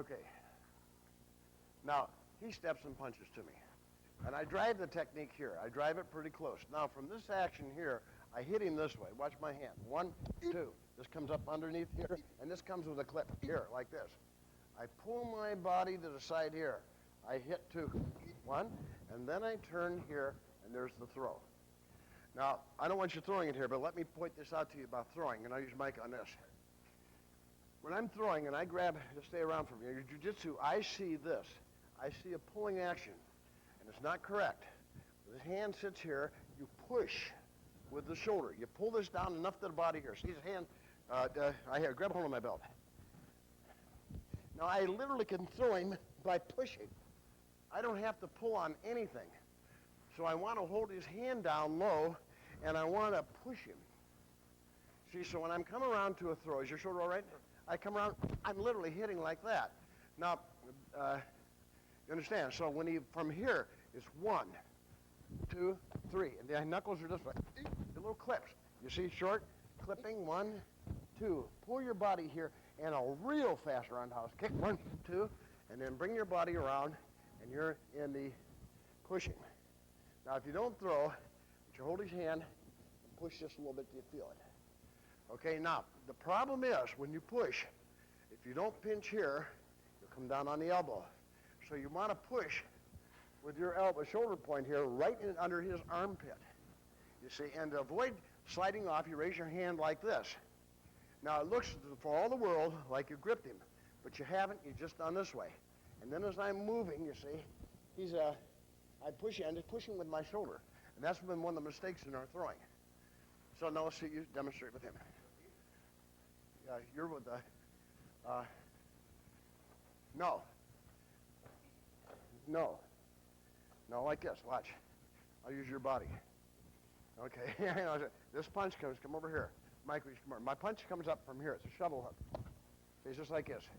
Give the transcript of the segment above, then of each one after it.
Okay. Now, he steps and punches to me. And I drive the technique here. I drive it pretty close. Now, from this action here, I hit him this way. Watch my hand. 1, 2. This comes up underneath here, and this comes with a clip here, like this. I pull my body to the side here. I hit 2. 1, and then I turn here, and there's the throw. Now, I don't want you throwing it here, but let me point this out to you about throwing, and I'll use Mike on this. When I'm throwing and I grab to stay around from you, your jiu-jitsu, I see this. I see a pulling action, and it's not correct. The hand sits here, you push with the shoulder. You pull this down enough to the body here. See his hand? Grab a hold of my belt. Now, I literally can throw him by pushing. I don't have to pull on anything. So I want to hold his hand down low, and I want to push him. See, so when I'm coming around to a throw, is your shoulder all right? I come around, I'm literally hitting like that. Now, you understand? So when from here, it's 1, 2, 3, and the knuckles are this way. The little clips. You see, short, clipping, 1, 2. Pull your body here, and a real fast roundhouse kick, 1, 2, and then bring your body around, and you're in the pushing. Now, if you don't throw, but you hold his hand and push just a little bit till you feel it. Okay, now, the problem is when you push, if you don't pinch here, you'll come down on the elbow. So you want to push with your elbow, shoulder point here, right under his armpit. You see, and to avoid sliding off, you raise your hand like this. Now, it looks for all the world like you gripped him, but you haven't, you've just done this way. And then as I'm moving, you see, I push you, and just pushing with my shoulder. And that's been one of the mistakes in our throwing. So now let's see you demonstrate with him. You're with the, no, like this, watch. I'll use your body. Okay, this punch come over here. Mike, come over. My punch comes up from here, it's a shovel hook. See, it's just like this.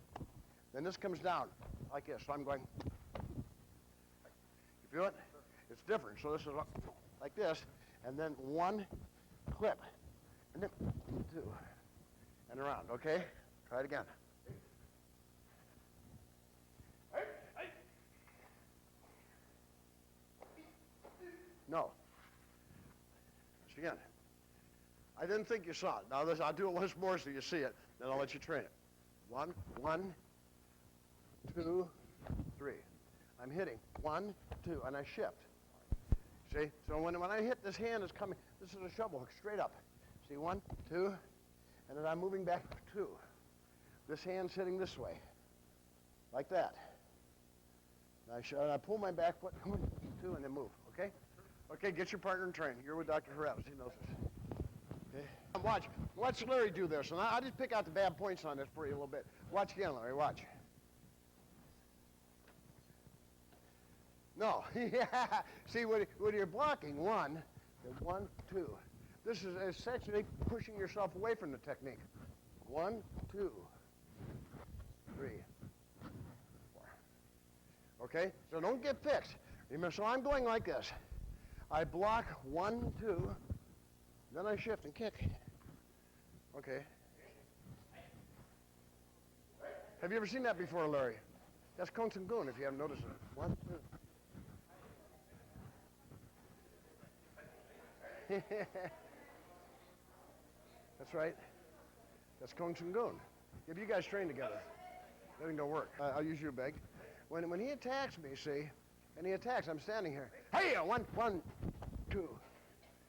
Then this comes down, like this, so I'm going, you feel it? It's different, so this is like this, and then 1 clip, and then 2, and around, okay? Try it again. No. Just again. I didn't think you saw it. Now I'll do it once more so you see it, then I'll let you train it. 1, 2, 3. I'm hitting 1, 2, and I shift. See? So when I hit, this hand is coming. This is a shovel hook, straight up. See, 1, 2, and then I'm moving back 2. This hand's sitting this way, like that. And I pull my back foot, 1, 2, and then move. Okay? Okay, get your partner and train. You're with Dr. Harrell. He knows this. Okay. Watch Larry do this, and I'll just pick out the bad points on this for you a little bit. Watch again, Larry. Watch. No, yeah. See, when you're blocking 1, 2. This is essentially pushing yourself away from the technique. 1, 2, 3, 4. Okay, so don't get fixed. Remember, so I'm going like this. I block 1, 2, then I shift and kick. Okay. Have you ever seen that before, Larry? That's Kung Fu Goon, if you haven't noticed it. 1, 2. That's right. That's Kung Fu Goon. If you guys train together, that don't work. I'll use your bag. When he attacks me, see, and he attacks, I'm standing here. Hey, 1, 2.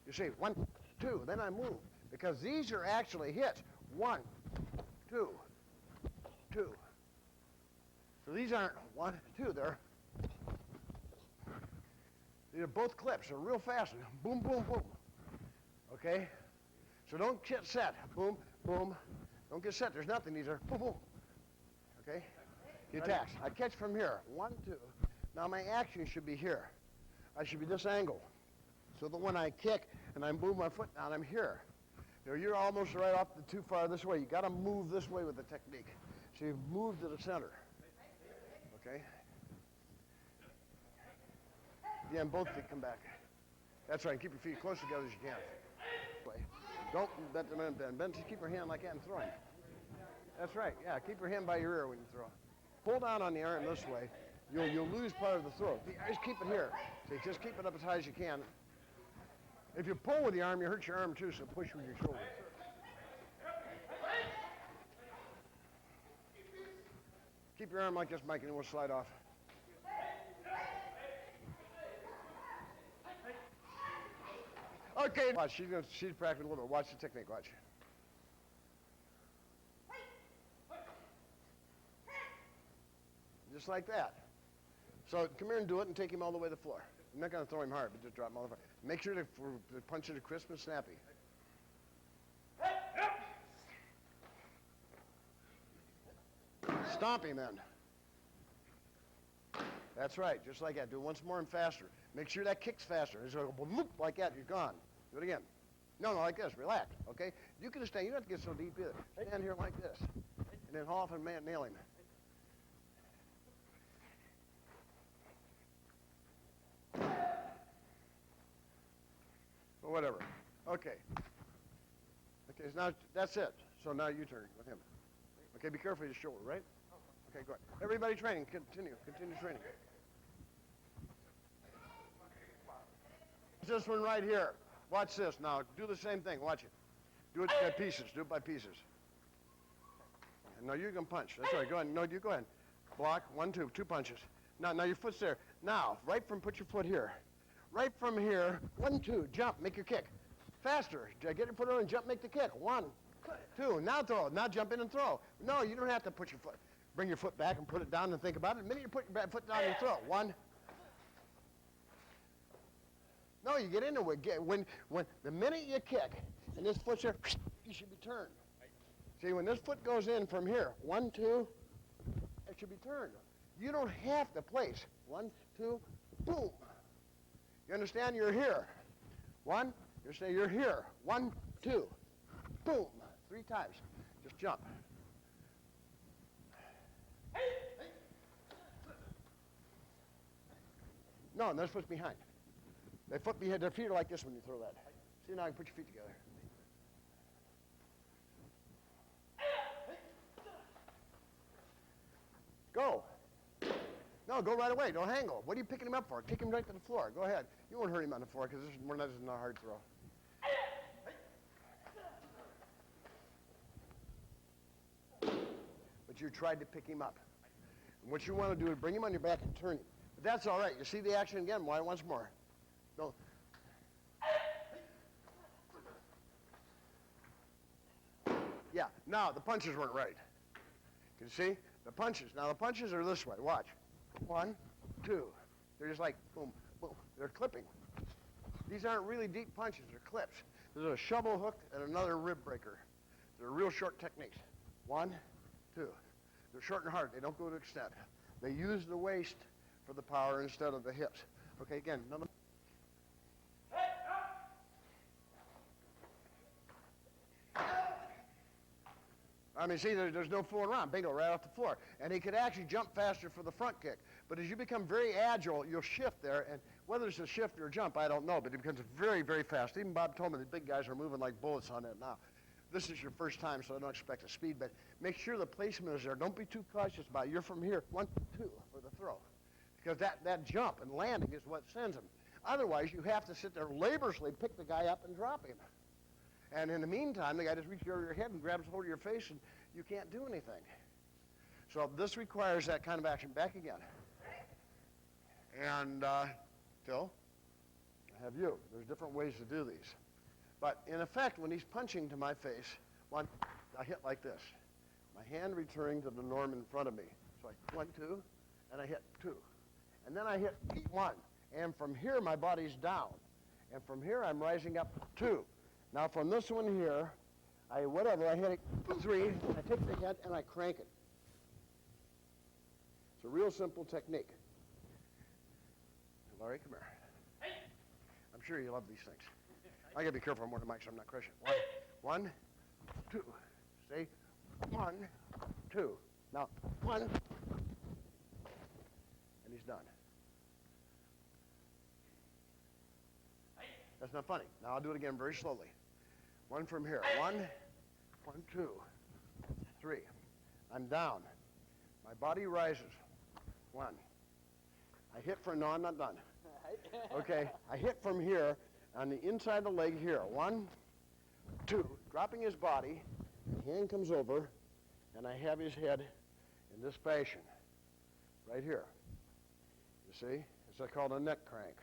You see, 1, 2. Then I move because these are actually hits. 1, 2, 2. So these aren't 1, 2. They're both clips. They're real fast. Boom, boom, boom. Okay? So don't get set. Boom, boom. Don't get set. There's nothing. These are boom, boom. Okay? He attacks. I catch from here. 1, 2. Now my action should be here. I should be this angle. So that when I kick and I move my foot down, I'm here. You're almost right off too far this way. You got to move this way with the technique. So you move to the center. Okay? Again, both feet come back. That's right. Keep your feet close together as you can. Don't bend them in. Bend. Just keep your hand like that and throw. That's right. Yeah, keep your hand by your ear when you throw. pull down on the arm this way, you'll lose part of the throw. Just keep it here. See, just keep it up as high as you can. If you pull with the arm, you hurt your arm too, so push with your shoulder. Keep your arm like this, Mike, and it will slide off. Okay, watch, she's practicing a little bit. Watch the technique, watch. Just like that. So come here and do it and take him all the way to the floor. I'm not going to throw him hard, but just drop him all the way. Make sure the punches are crisp and snappy. Stomp him in. That's right, just like that. Do it once more and faster. Make sure that kicks faster. It's like that, you're gone. Do it again. No, like this, relax, okay? You can stand, you don't have to get so deep either. Stand here like this, and then haul off and nail him. Or whatever. Okay. Okay, so now that's it. So now you turn with him. Okay, be careful of your shoulder, right? Okay, go ahead. Everybody training, continue training. This one right here. Watch this now. Do the same thing. Watch it. Do it by pieces. Do it by pieces. No, you're going to punch. That's right. Go ahead. No, you go ahead. Block. 1, 2. 2 punches. Now your foot's there. Now, put your foot here. Right from here. 1, 2. Jump. Make your kick. Faster. Get your foot on and jump. Make the kick. 1, 2. Now throw. Now jump in and throw. No, you don't have to put your foot. Bring your foot back and put it down and think about it. The minute you put your foot down, you throw. 1. No, you get into it. When the minute you kick and this foot's here, you should be turned. See, when this foot goes in from here, 1, 2, it should be turned. You don't have to place. 1, 2, boom. You understand? You're here. 1, you're here. 1, 2, boom. 3 times. Just jump. No, and this foot's behind. Their feet are like this when you throw that. See, now you put your feet together. Go. No, go right away. Don't haggle. What are you picking him up for? Kick him right to the floor. Go ahead. You won't hurt him on the floor because this is not a hard throw. But you tried to pick him up. And what you want to do is bring him on your back and turn him. But that's all right. You see the action again? Why once more? No. Yeah, now the punches weren't right. Can you see? The punches. Now the punches are this way. Watch. 1, 2. They're just like boom, boom. They're clipping. These aren't really deep punches. They're clips. There's a shovel hook and another rib breaker. They're real short techniques. 1, 2. They're short and hard. They don't go to extent. They use the waist for the power instead of the hips. Okay, again, another. I mean, see, there's no fooling around. Bingo, right off the floor. And he could actually jump faster for the front kick. But as you become very agile, you'll shift there. And whether it's a shift or a jump, I don't know. But it becomes very, very fast. Even Bob told me the big guys are moving like bullets on it now. This is your first time, so I don't expect a speed. But make sure the placement is there. Don't be too cautious about it. You're from here, 1, 2, for the throw. Because that jump and landing is what sends him. Otherwise, you have to sit there laboriously, pick the guy up and drop him. And in the meantime, the guy just reaches over your head and grabs hold of your face, and you can't do anything. So this requires that kind of action. Back again. And Phil, I have you. There's different ways to do these. But in effect, when he's punching to my face, 1, I hit like this. My hand returning to the norm in front of me. So I 1, 2, and I hit 2. And then I hit 1. And from here, my body's down. And from here, I'm rising up 2. Now from this one here, I hit it 3, I take the head and I crank it. It's a real simple technique. Larry, come here. I'm sure you love these things. I gotta be careful more than Mike so I'm not crushing. 1, 2. See? 1, 2. Now, 1, and he's done. That's not funny. Now I'll do it again very slowly. 1 from here. 1, 2, 3. I'm down. My body rises. 1. I hit from, no, I'm not done. Okay, I hit from here on the inside of the leg here. 1, 2, dropping his body. The hand comes over, and I have his head in this fashion, right here. You see? It's called a neck crank.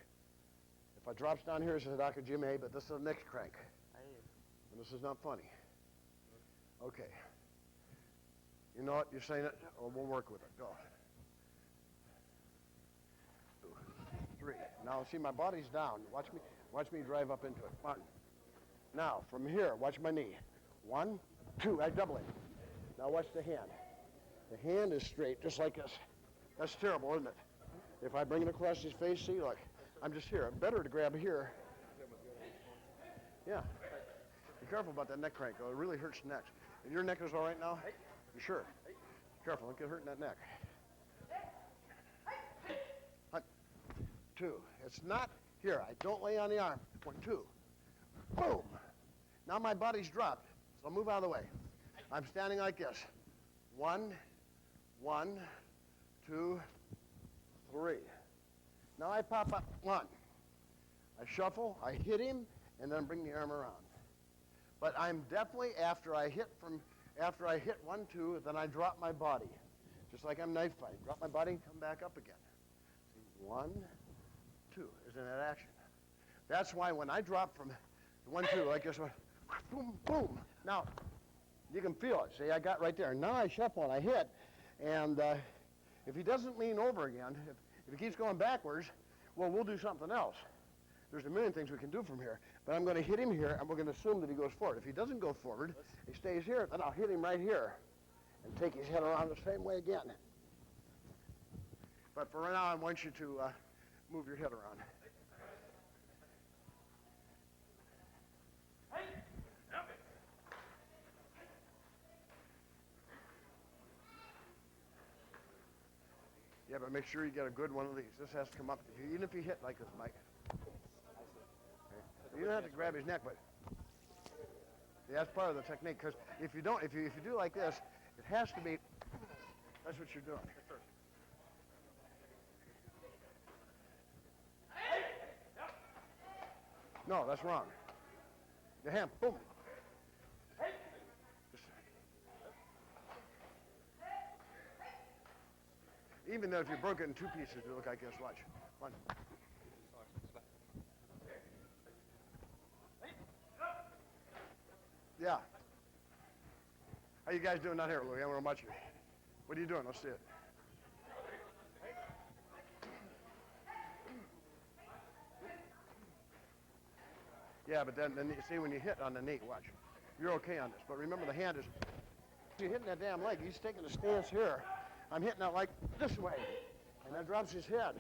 If I drops down here, it's a Dr. Jim A, but this is a neck crank. And this is not funny. Okay. You know what? You're saying it, or we'll work with it. Go. 2, 3. Now, see, my body's down. Watch me drive up into it. 1. Now, from here, watch my knee. 1, 2. I double it. Now, watch the hand. The hand is straight, just like this. That's terrible, isn't it? If I bring it across his face, see, look, I'm just here. Better to grab here. Yeah. Be careful about that neck crank, though. It really hurts necks. And your neck is all right now? You sure? Careful, don't get hurt in that neck. 1, 2. It's not here. I don't lay on the arm. 1, 2. Boom. Now my body's dropped, so I'll move out of the way. I'm standing like this. 1, 2, 3. Now I pop up. 1. I shuffle, I hit him, and then bring the arm around. But I'm definitely, after I hit 1, 2, then I drop my body. Just like I'm knife fighting. Drop my body and come back up again. See, 1, 2 is in that action. That's why when I drop from 1, 2, like this one, boom, boom. Now, you can feel it. See, I got right there. Now I shuffle and I hit, and if he doesn't lean over again, if he keeps going backwards, well, we'll do something else. There's a million things we can do from here, but I'm going to hit him here, and we're going to assume that he goes forward. If he doesn't go forward, he stays here, then I'll hit him right here and take his head around the same way again. But for right now, I want you to move your head around. Yeah, but make sure you get a good one of these. This has to come up. Even if you hit like this, Mike. Okay. You don't have to grab his neck, but see, that's part of the technique. Because if you don't, if you do like this, it has to be. That's what you're doing. No, that's wrong. The hand, boom. Even though if you broke it in 2 pieces, it would look like this. Watch. 1. Yeah. How you guys doing down here, Louie? I want to watch you. What are you doing? Let's see it. Yeah, but then you see when you hit on the knee, watch. You're okay on this. But remember, the hand is, you're hitting that damn leg. He's taking a stance here. I'm hitting it like this way, and that drops his head.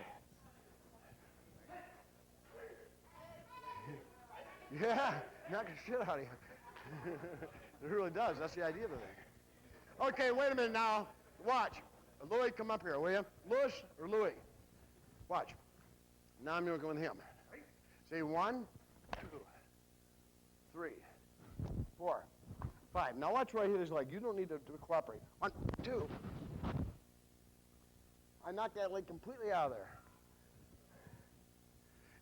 Yeah, knock the shit out of you. It really does. That's the idea of the thing. Okay, wait a minute now. Watch. Louis, come up here, will you? Louis or Louis? Watch. Now I'm going to go with him. See, 1, 2, 3, 4, 5. Now watch where I hit his leg. You don't need to cooperate. 1, 2. I knocked that leg completely out of there.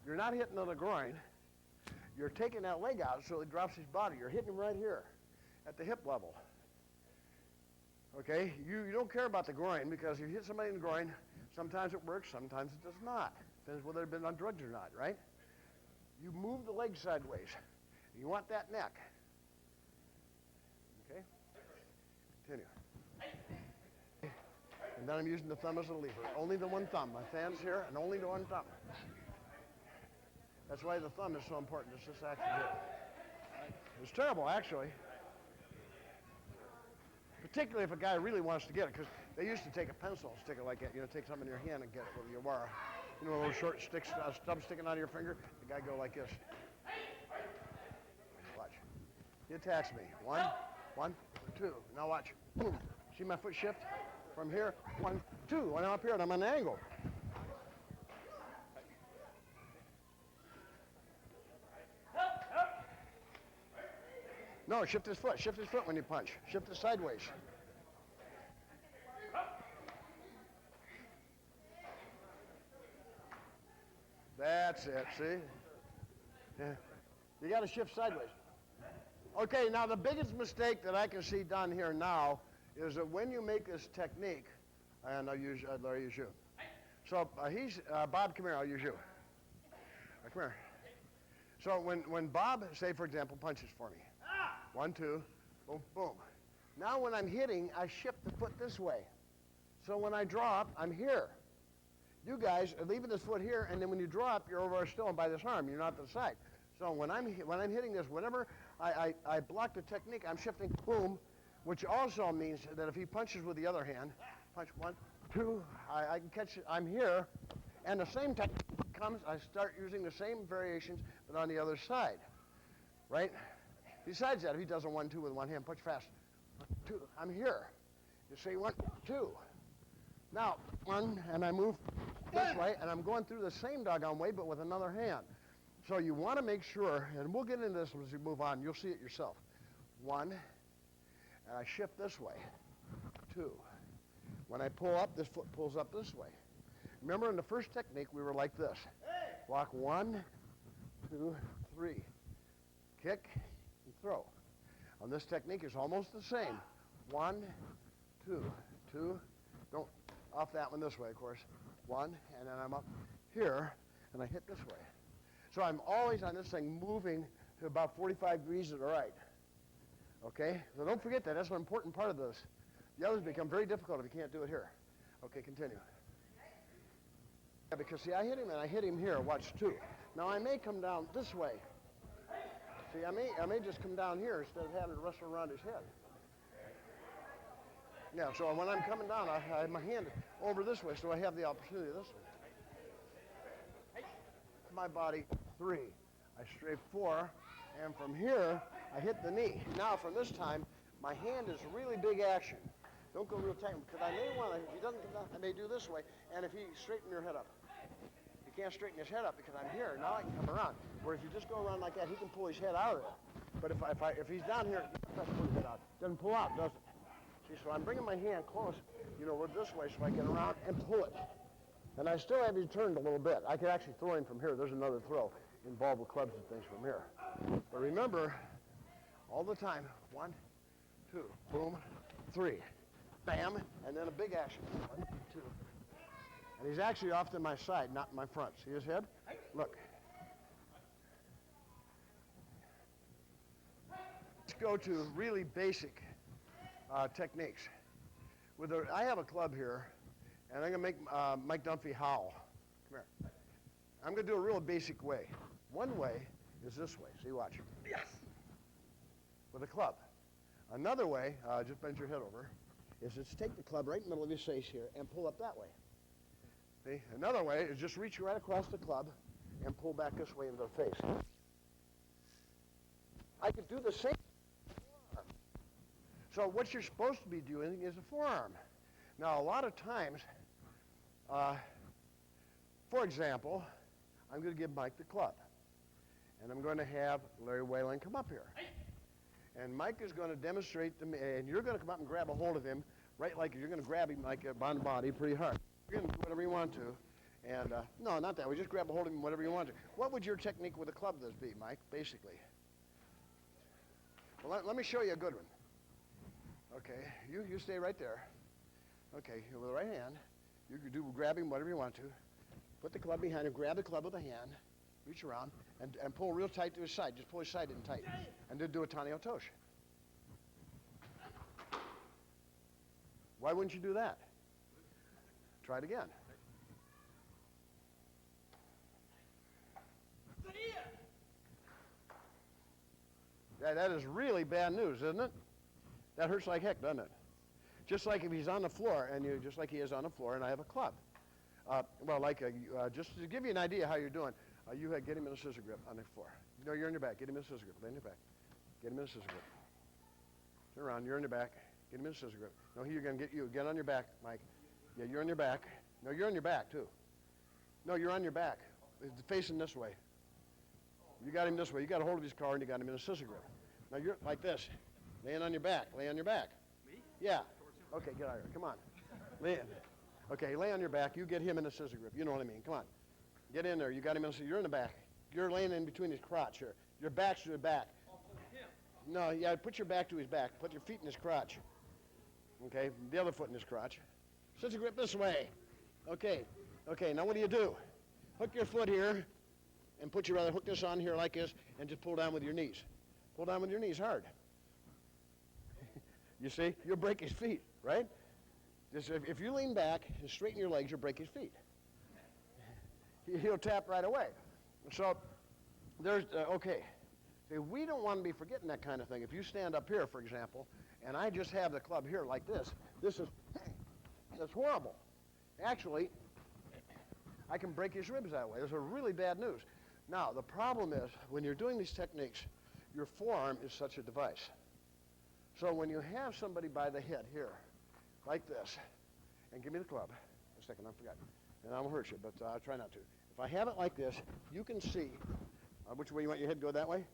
You're not hitting on the groin. You're taking that leg out so it drops his body. You're hitting him right here at the hip level. Okay? You don't care about the groin, because if you hit somebody in the groin, sometimes it works, sometimes it does not. Depends whether they've been on drugs or not, right? You move the leg sideways. You want that neck. Okay? Continue. And then I'm using the thumb as a lever. Only the one thumb. My hand's here, and only the one thumb. That's why the thumb is so important. It's this action here. It's terrible, actually. Particularly if a guy really wants to get it, because they used to take a pencil and stick it like that. You know, take something in your hand and get it with your wire. You know, a little short sticks, stub sticking out of your finger. The guy go like this. Watch. He attacks me. 1, 2. Now watch. Boom. See my foot shift? From here, 1, 2. When I'm up here, and I'm on an angle. No, shift his foot. Shift his foot when you punch. Shift it sideways. That's it, see? Yeah. You got to shift sideways. Okay, now the biggest mistake that I can see done here now is that when you make this technique, and I'll use you. So Bob, come here, I'll use you. Come here. So when Bob, say for example, punches for me. 1, 2, boom, boom. Now when I'm hitting, I shift the foot this way. So when I drop, I'm here. You guys are leaving this foot here, and then when you drop, you're over still by this arm. You're not to the side. So when I'm hitting this, whenever I block the technique, I'm shifting, boom, which also means that if he punches with the other hand, punch 1, 2, I can catch it. I'm here, and the same technique comes. I start using the same variations, but on the other side, right? Besides that, if he does a 1, 2 with one hand, punch fast. 1, 2, I'm here. You say 1, 2. Now 1, and I move this way, and I'm going through the same doggone way, but with another hand. So you want to make sure, and we'll get into this as we move on. You'll see it yourself. 1, and I shift this way. 2. When I pull up, this foot pulls up this way. Remember in the first technique, we were like this. Block 1, 2, 3. Kick and throw. On this technique, it's almost the same. 1, 2, 2. Don't off that one this way, of course. 1, and then I'm up here, and I hit this way. So I'm always on this thing moving to about 45 degrees to the right. Okay? So don't forget that. That's an important part of this. The others become very difficult if you can't do it here. Okay, continue. Yeah, because see, I hit him and I hit him here. Watch 2. Now I may come down this way. See, I may just come down here instead of having to wrestle around his head. Yeah, so when I'm coming down, I have my hand over this way, so I have the opportunity this way. My body 3. I strafe 4, and from here, I hit the knee. Now from this time, my hand is really big action. Don't go real tight, because I may want to, if he doesn't come down, I may do this way, and if he straighten your head up. He can't straighten his head up because I'm here. Now I can come around. Where if you just go around like that, he can pull his head out of there. But if he's down here, he doesn't pull his head out. Doesn't pull out, does it? See, so I'm bringing my hand close, with this way so I get around and pull it. And I still have you turned a little bit. I could actually throw him from here. There's another throw involved with clubs and things from here. But remember, all the time, 1, 2, boom, 3, bam, and then a big action. 1, 2. And he's actually off to my side, not my front. See his head? Look. Let's go to really basic techniques. I have a club here, and I'm going to make Mike Dunphy howl. Come here. I'm going to do a real basic way. One way is this way. See, watch. Yes. With a club. Another way, just bend your head over, is just take the club right in the middle of your face here and pull up that way. See? Another way is just reach right across the club and pull back this way into the face. I could do the same. So what you're supposed to be doing is a forearm. Now, a lot of times, for example, I'm going to give Mike the club. And I'm going to have Larry Whalen come up here. And Mike is going to demonstrate to me, and you're going to come up and grab a hold of him, right like you're going to grab him like on the body pretty hard. You're going to do whatever you want to. And, no, not that way. Just grab a hold of him whatever you want to. What would your technique with a club this be, Mike, basically? Well, let me show you a good one. Okay, you stay right there. Okay, with the right hand, you can do grab him whatever you want to. Put the club behind him, grab the club with a hand, reach around, and pull real tight to his side. Just pull his side in tight. And then do a Tani Otosh. Why wouldn't you do that? Try it again. Yeah, that is really bad news, isn't it? That hurts like heck, doesn't it? Just like if he's on the floor, and just like he is on the floor, and I have a club. Just to give you an idea how you're doing, get him in a scissor grip on the floor. No, you're on your back. Get him in a scissor grip. Lay on your back. Get him in a scissor grip. Turn around. You're on your back. Get him in a scissor grip. No, you're going to get you. Get on your back, Mike. Yeah, you're on your back. No, you're on your back, too. No, you're on your back. It's facing this way. You got him this way. You got a hold of his car, and you got him in a scissor grip. Now, you're like this. Laying on your back. Lay on your back. Me? Yeah. Okay, get out here. Come on. Lay in. Okay, lay on your back. You get him in a scissor grip. You know what I mean. Come on. Get in there. You got him in. You're in the back. You're laying in between his crotch here. Your back's to the back. No, yeah, put your back to his back. Put your feet in his crotch. Okay, the other foot in his crotch. Scissor grip this way. Okay, now what do? Hook your foot here and put your other, hook this on here like this and just pull down with your knees. Pull down with your knees hard. You see, you'll break his feet, right? Just if you lean back and straighten your legs, you'll break his feet. He'll tap right away. So there's, okay. See, we don't want to be forgetting that kind of thing. If you stand up here, for example, and I just have the club here like this that's horrible. Actually, I can break his ribs that way. Those are really bad news. Now, the problem is, when you're doing these techniques, your forearm is such a device. So when you have somebody by the head here, like this, and give me the club. A second, I forgot. And I won't hurt you, but I'll try not to. If I have it like this, you can see, which way you want your head to go, that way?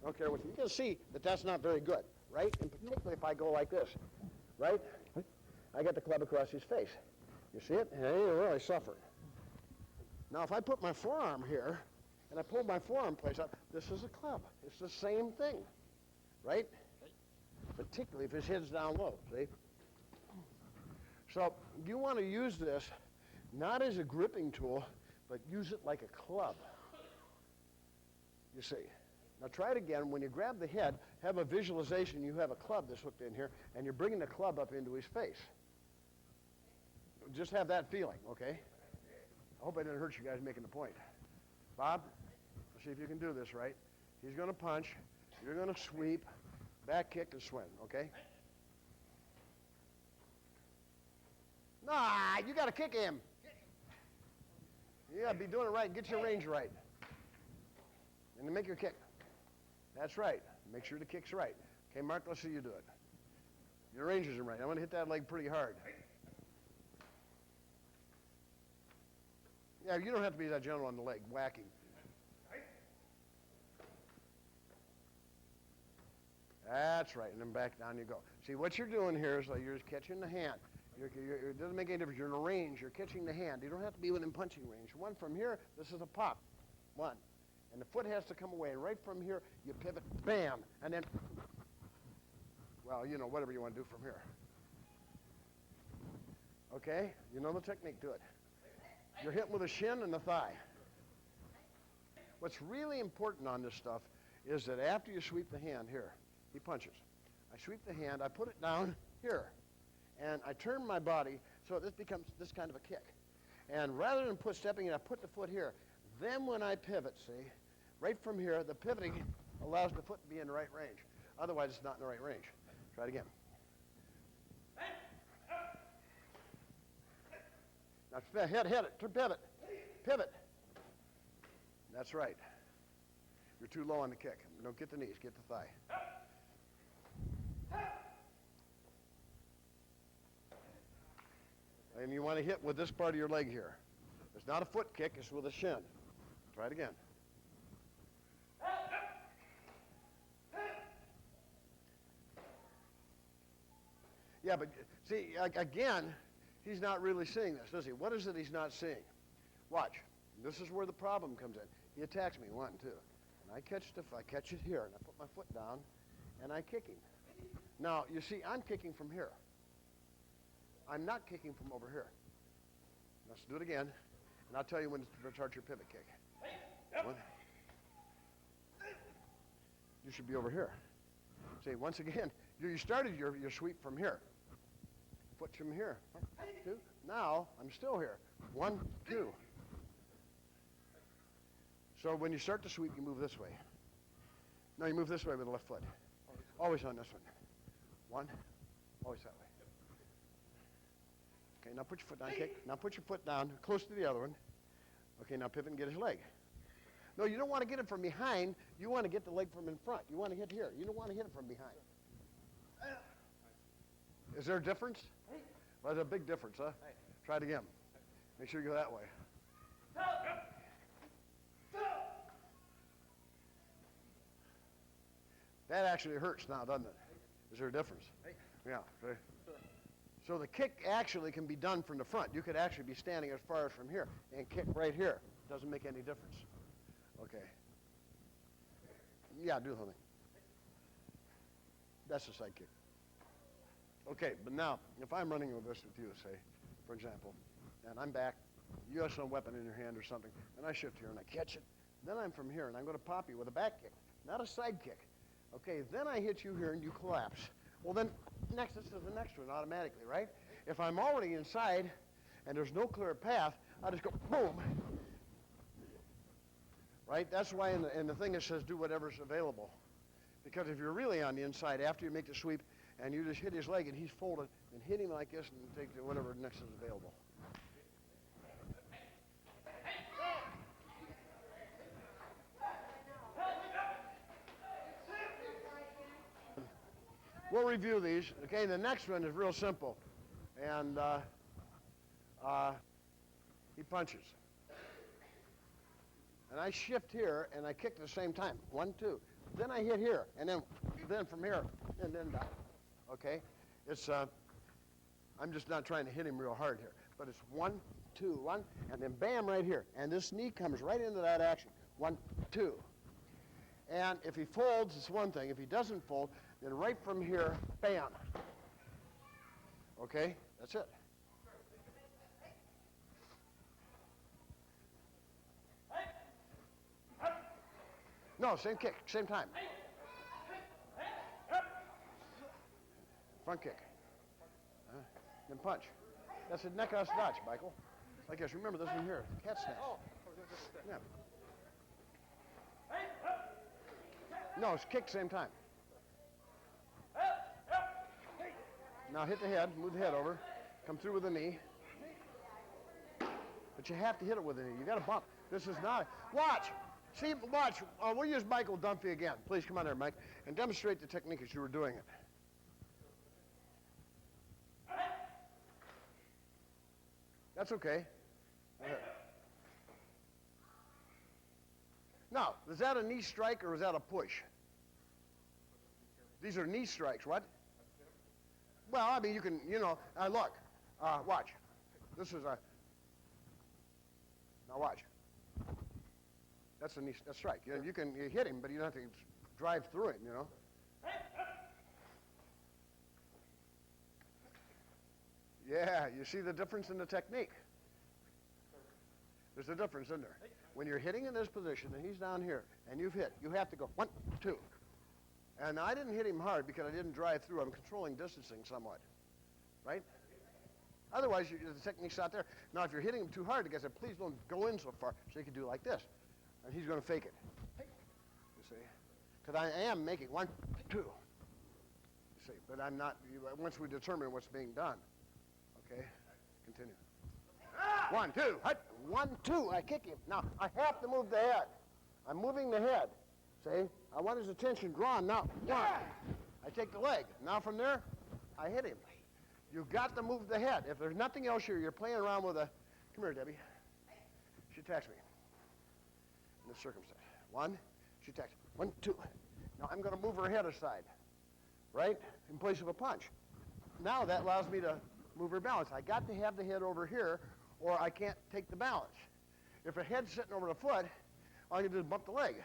I don't care which way. You can see that that's not very good, right? And particularly if I go like this, right? I get the club across his face. You see it? And he really suffered. Now, if I put my forearm here, and I pull my forearm place up, this is a club. It's the same thing, right? Particularly if his head's down low, see? So you want to use this not as a gripping tool, but use it like a club, you see. Now try it again. When you grab the head, have a visualization you have a club that's hooked in here, and you're bringing the club up into his face. Just have that feeling, okay? I hope I didn't hurt you guys making the point. Bob, let's see if you can do this right. He's going to punch. You're going to sweep, back kick, and swing, okay? Nah, you got to kick him. You got to be doing it right. Get your range right. And then make your kick. That's right. Make sure the kick's right. Okay, Mark, let's see you do it. Your ranges are right. I'm going to hit that leg pretty hard. Yeah, you don't have to be that gentle on the leg, whacking. That's right, and then back down you go. See, what you're doing here is like you're just catching the hand. It doesn't make any difference. You're in a range. You're catching the hand. You don't have to be within punching range. One from here, this is a pop. One. And the foot has to come away. And right from here, you pivot, bam, and then, well, you know, whatever you want to do from here. Okay? You know the technique. Do it. You're hitting with the shin and the thigh. What's really important on this stuff is that after you sweep the hand here, he punches. I sweep the hand, I put it down here, and I turn my body so this becomes this kind of a kick. And rather than stepping in, I put the foot here. Then when I pivot, see, right from here, the pivoting allows the foot to be in the right range. Otherwise, it's not in the right range. Try it again. Now, hit it, pivot. That's right. You're too low on the kick. Don't get the knees, get the thigh. And you want to hit with this part of your leg here. It's not a foot kick, it's with a shin. Try it again. Yeah, but see, again, he's not really seeing this, does he? What is it he's not seeing? Watch. This is where the problem comes in. He attacks me, 1, 2. And I catch it here, and I put my foot down, and I kick him. Now, you see, I'm kicking from here. I'm not kicking from over here. Let's do it again, and I'll tell you when to start your pivot kick. 1. You should be over here. See, once again, you started your sweep from here. Foot from here. 1, 2. Now, I'm still here. 1, 2. So when you start to sweep, you move this way. No, you move this way with the left foot. Always on this one. 1, always that way. Okay, now put your foot down, kick. Now put your foot down, close to the other one. Okay, now pivot and get his leg. No, you don't want to get it from behind. You want to get the leg from in front. You want to hit here. You don't want to hit it from behind. Is there a difference? Well, there's a big difference, huh? Try it again. Make sure you go that way. That actually hurts now, doesn't it? Is there a difference? Yeah. See? So the kick actually can be done from the front. You could actually be standing as far as from here and kick right here. Doesn't make any difference. Okay. Yeah, do something. That's a side kick. Okay, but now, if I'm running with this with you, say, for example, and I'm back, you have some weapon in your hand or something, and I shift here and I catch it, then I'm from here and I'm going to pop you with a back kick, not a side kick. Okay, then I hit you here and you collapse. Well, then next, this is the next one automatically, right? If I'm already inside and there's no clear path, I just go boom. Right? That's why in the thing it says do whatever's available. Because if you're really on the inside, after you make the sweep and you just hit his leg and he's folded, then hit him like this and take whatever next is available. We'll review these. Okay, the next one is real simple. And he punches. And I shift here and I kick at the same time. 1, 2. Then I hit here, and then from here, and then down. Okay? It's I'm just not trying to hit him real hard here. But it's 1, 2, 1, and then bam right here. And this knee comes right into that action. 1, 2. And if he folds, it's one thing. If he doesn't fold, then right from here, bam. Okay? That's it. No, same kick, same time. Front kick. Then punch. That's a neck-out dodge, Michael. Like this. Remember this one here, cat snatch. Yeah. No, it's kick same time. Now hit the head, move the head over, come through with the knee. But you have to hit it with the knee. You got to bump. This is not. Watch. See, watch. We'll use Michael Dunphy again. Please come on there, Mike, and demonstrate the technique as you were doing it. That's okay. Now, is that a knee strike or is that a push? These are knee strikes, what? Well, I mean, you can, look, watch. This is a, now watch. That's a knee strike. You can hit him, but you don't have to drive through him, Yeah, you see the difference in the technique? There's a difference, isn't there? When you're hitting in this position and he's down here and you've hit, you have to go 1, 2. And I didn't hit him hard because I didn't drive through. I'm controlling distancing somewhat, right? Otherwise, the technique's out there. Now, if you're hitting him too hard, the guy said, please don't go in so far, so you can do like this. And he's going to fake it. You see? Because I am making 1, 2. You see? But I'm not, once we determine what's being done. Okay? Continue. 1, 2. 1, 2. I kick him. Now, I have to move the head. I'm moving the head. See? I want his attention drawn. Now, 1. I take the leg. Now from there, I hit him. You've got to move the head. If there's nothing else here, you're playing around with a, come here, Debbie. She attacks me. In this circumstance. 1, she attacks. 1, 2. Now I'm going to move her head aside, right? In place of a punch. Now that allows me to move her balance. I got to have the head over here, or I can't take the balance. If her head's sitting over the foot, all I can do is bump the leg.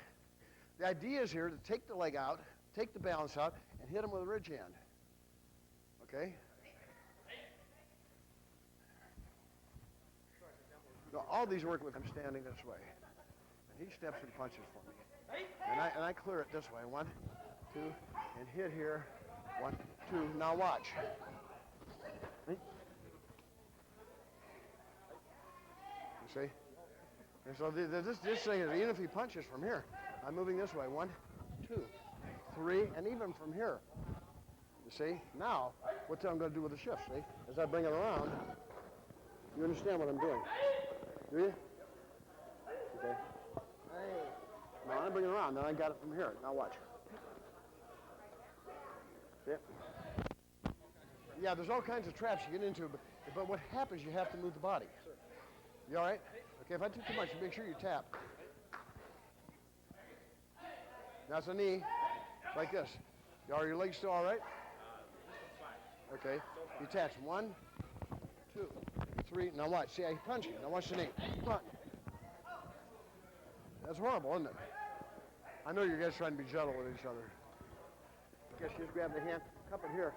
The idea is here to take the leg out, take the balance out, and hit him with a ridge hand. Okay? So all these work with him standing this way. And he steps and punches for me. And I clear it this way. 1, 2, and hit here. 1, 2. Now watch. You see? And so this thing is, even if he punches from here, I'm moving this way. 1, 2, 3, and even from here. You see? Now, what's I'm going to do with the shift, see? As I bring it around, you understand what I'm doing. Do you? Okay. Now I'm bringing it around. Now I got it from here. Now watch. See it? Yeah, there's all kinds of traps you get into, but what happens, you have to move the body. You all right? Okay, if I do too much, make sure you tap. Now it's a knee, like this. Are your legs still all right? Okay. You attach 1, 2, 3. Now watch. See, I punch you. Now watch the knee. Come on. That's horrible, isn't it? I know you guys trying to be gentle with each other. I guess you just grab the hand, cup it here.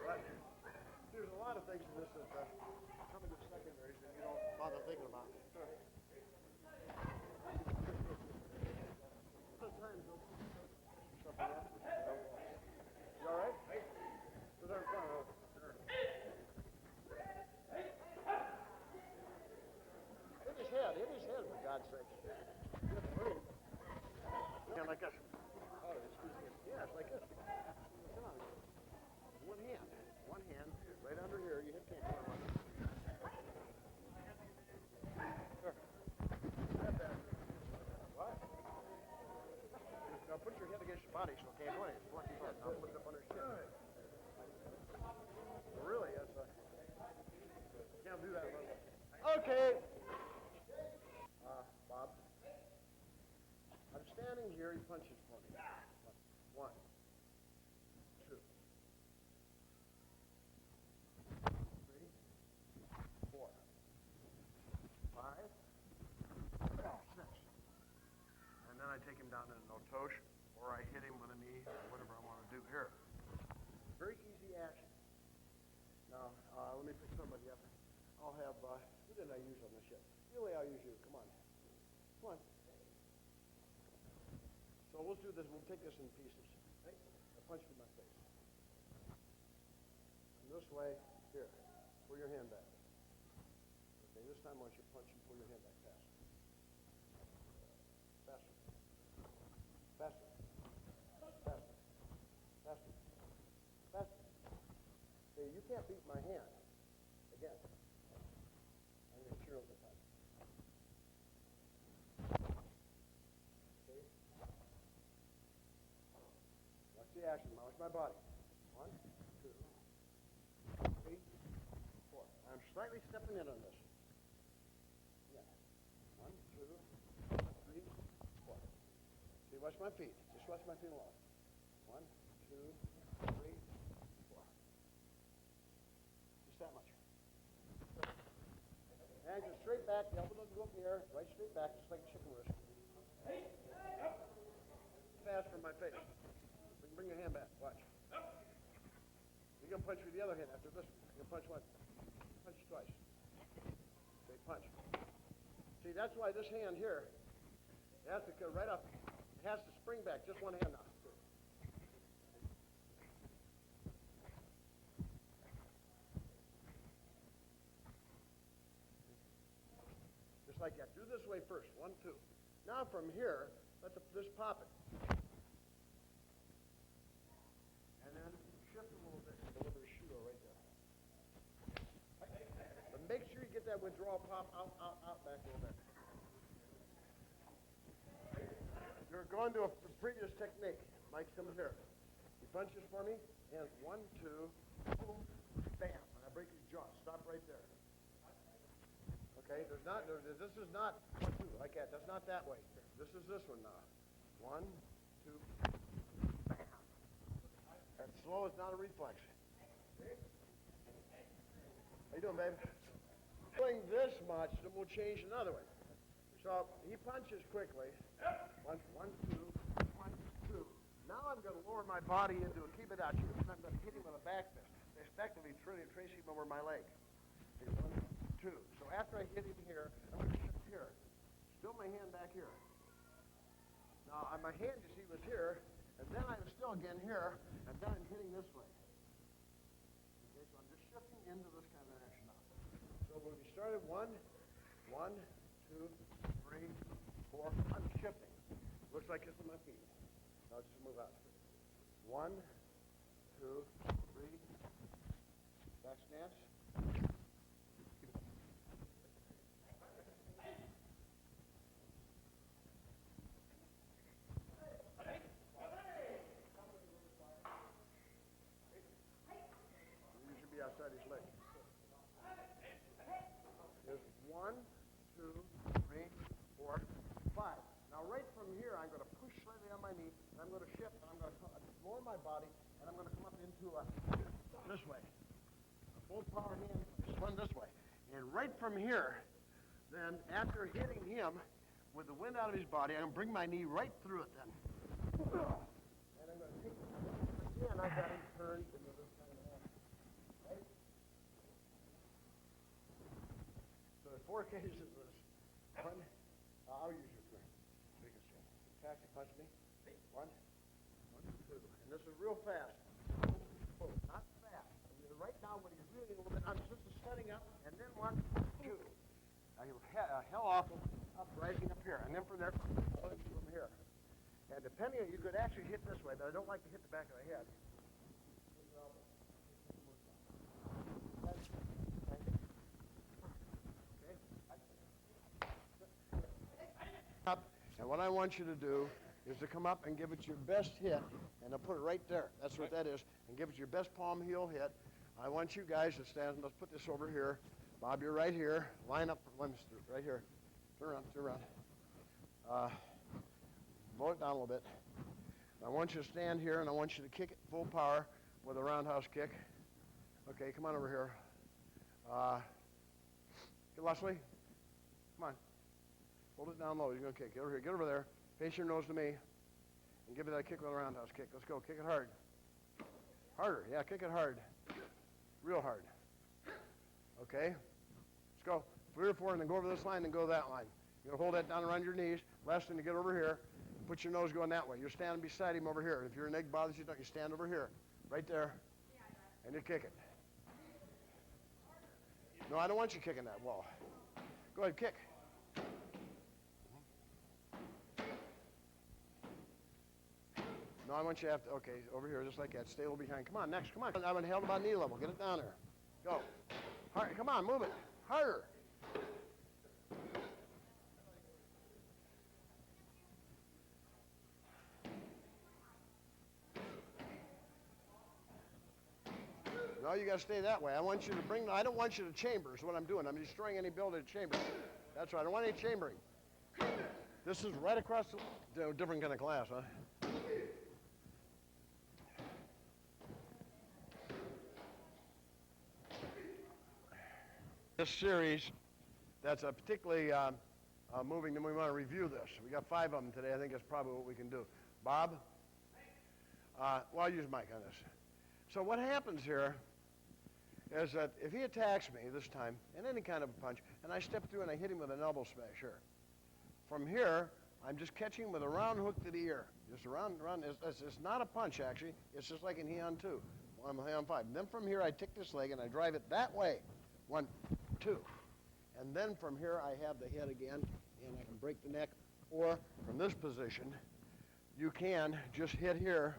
But there's a lot of things in this that come into secondaries that you don't bother thinking about. Sure. Sometimes you'll something else. You all right? Is that fun? Sure. Hit his head, for God's sake. And like this. Oh, excuse me. Yeah, it's like this. Come on. One hand, right under here. You hit the hand. Sure. What? Now put your head against your body so it can't do anything. Fluffy head. Now put it up under his chin. Really, that's can't do that. Okay. Bob. I'm standing here. He punches for me. 1, 2, 3, 4, 5, 6. And then I take him down in a no-touch, or I hit him with a knee, or whatever I want to do here. Very easy action. Now, let me pick somebody up. I'll have, who did I use on this yet? Really, I'll use you. Come on. Come on. So we'll do this. We'll take this in pieces. Right? I punch you in my face. And this way, here. Pull your hand back. Okay, this time once you punch, you pull your hand back faster. Faster. Faster. Faster. Faster. Faster. Okay, you can't beat my hand. Again. I'm going to cheer over the time. Okay. Watch the action. Watch my body. 1, 2, 3, 4. I'm slightly stepping in on this. Yeah. 1, 2, 3, 4. See, watch my feet. Just watch my feet along. 1, 2, 3, 4. Just that much. Hands are straight back, the elbow doesn't go up in the air, right straight back, just like a chicken wrist. Fast from my face. Bring your hand back, watch. You're going to punch with the other hand after this one. You're going to punch once. Punch twice. Okay, punch. See, that's why this hand here, it has to go right up. It has to spring back, just one hand now. Like that. Do this way first. 1, 2. Now from here, let this pop it. And then shift a little bit and deliver a shoe right there. But make sure you get that withdrawal pop out, back a little bit. You're going to a previous technique. Mike's coming here. He punches for me. Hands 1, 2, boom, bam. And I break his jaw. Stop right there. Okay, this is not 1, 2, like that. That's not that way. This is this one now. 1, 2, bam. That's slow. It's not a reflex. How you doing, babe? Doing this much, then we'll change another way. So he punches quickly. 1, 2, 1, 2. Now I'm going to lower my body into a keep it out shoot, and I'm going to hit him with a back fist, effectively tracing him over my leg. Okay, 1, 2. So after I hit him here, I'm going to shift here. Still my hand back here. Now my hand, you see, was here, and then I'm still again here, and then I'm hitting this way. Okay, so I'm just shifting into this kind of action now. So when we started 1, 2, 3, 4, I'm shifting. Looks like it's on my feet. Now just move out. 1, 2, 3, back stance. Outside his leg. There's 1, 2, 3, 4, 5. Now right from here, I'm going to push slightly on my knee, and I'm going to shift, and I'm going to lower my body, and I'm going to come up into this way. A full power hand, run this way. And right from here, Then after hitting him with the wind out of his body, I'm going to bring my knee right through it then. And I'm going to take it. Again, I've got him turned into this kind of action. Right? So there's 4 cases of this. One, I'll use your three. So you can see. Attack to punch me. One, two. And this is real fast. Not fast. I mean, right now when he's really a little bit, I'm just setting up, and then 1, 2. Now you hell off him, up rising up here, and then from there, from here. And depending on, you could actually hit this way, but I don't like to hit the back of the head. Up, and what I want you to do is to come up and give it your best hit, and I'll put it right there. That's what that is, and give it your best palm heel hit. I want you guys to stand. Let's put this over here. Bob, you're right here. Line up, right here. Turn around, turn around. Blow it down a little bit. I want you to stand here, and I want you to kick it full power with a roundhouse kick. Okay, come on over here. Leslie, come on. Hold it down low. You're going to kick. Get over here. Get over there. Face your nose to me, and give me that kick with a roundhouse kick. Let's go. Kick it hard. Harder. Yeah, kick it hard. Real hard. Okay? Let's go. 3 or 4, and then go over this line and go that line. You're going to hold that down around your knees. Last thing to get over here. Put your nose going that way. You're standing beside him over here. If your neck bothers you, don't you stand over here. Right there. And you kick it. No, I don't want you kicking that wall. Go ahead, kick. No, I want you to have to, okay, over here, just like that. Stay a little behind. Come on, next, come on. I'm going to held about knee level. Get it down there. Go. Hard, come on, move it. Harder. No, you got to stay that way. I want you to bring, I don't want you to chamber is what I'm doing. I'm destroying any building chamber. That's right. I don't want any chambering. This is right across the different kind of class, huh? This series, that's a particularly moving, and we want to review this. We got 5 of them today. I think that's probably what we can do. Bob? Well, I'll use Mike on this. So what happens here is that if he attacks me this time in any kind of a punch, and I step through and I hit him with an elbow smash here. From here, I'm just catching him with a round hook to the ear. Just a round. It's not a punch, actually. It's just like in Heon 2. I'm Heon 5. And then from here, I take this leg and I drive it that way. 1, 2. And then from here, I have the head again, and I can break the neck. Or from this position, you can just hit here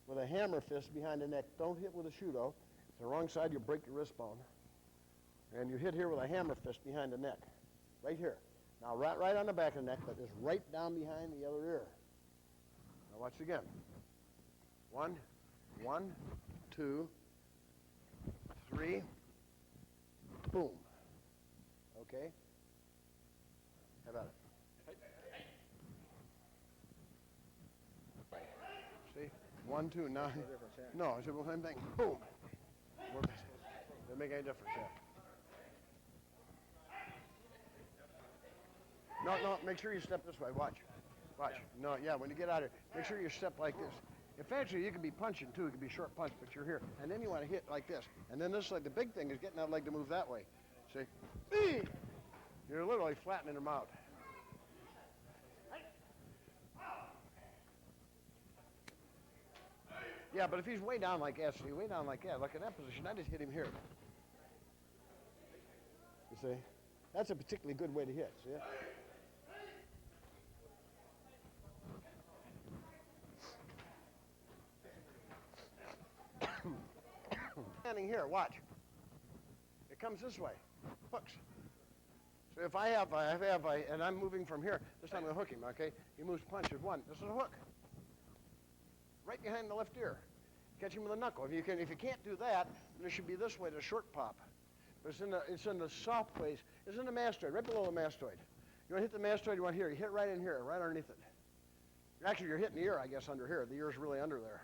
with a hammer fist behind the neck. Don't hit with a shudo. It's the wrong side, you break your wrist bone. And you hit here with a hammer fist behind the neck. Right here. Now, right on the back of the neck, but just right down behind the other ear. Now, watch again. 1, 2, 3. Boom. Okay? How about it? See? 1, 2, 9. No, it's the same thing. Boom. Doesn't make any difference, yeah. No, make sure you step this way. Watch. No, yeah, when you get out of here, make sure you step like this. If actually you can be punching too, it can be short punch, but you're here. And then you want to hit like this. And then this, like the big thing is getting that leg to move that way. See? You're literally flattening him out. Yeah, but if he's way down like that, see, way down like that, look at that position, I just hit him here. You see? That's a particularly good way to hit, see it? Standing here, watch. It comes this way, hooks. So if I have, and I'm moving from here, this time I'm going to hook him, okay? He moves punches, 1. This is a hook. Right behind the left ear. Catch him with a knuckle. If you can't do that, then it should be this way, the short pop. But it's in the soft place. It's in the mastoid, right below the mastoid. You want to hit the mastoid, you want here. You hit right in here, right underneath it. Actually, you're hitting the ear, I guess, under here. The ear's really under there.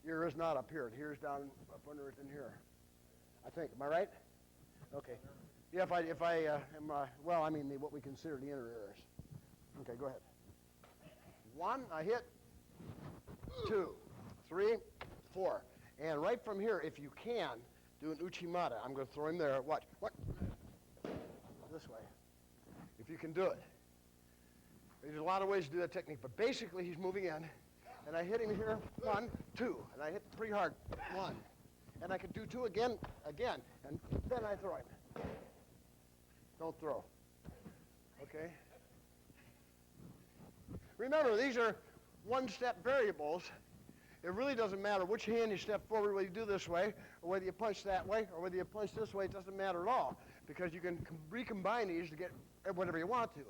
The ear is not up here. The ear's down up under it in here. I think. Am I right? Okay. Yeah, if I am, well, I mean what we consider the inner ears. Okay, go ahead. 1, I hit. 2, 3, 4. And right from here, if you can, do an uchimata. I'm going to throw him there. Watch. What? This way. If you can do it. There's a lot of ways to do that technique, but basically he's moving in, and I hit him here, 1, 2, and I hit pretty hard, 1. And I can do 2 again, and then I throw him. Don't throw. Okay? Remember, these are one-step variables. It really doesn't matter which hand you step forward, whether you do this way, or whether you punch that way, or whether you punch this way. It doesn't matter at all, because you can recombine these to get whatever you want to.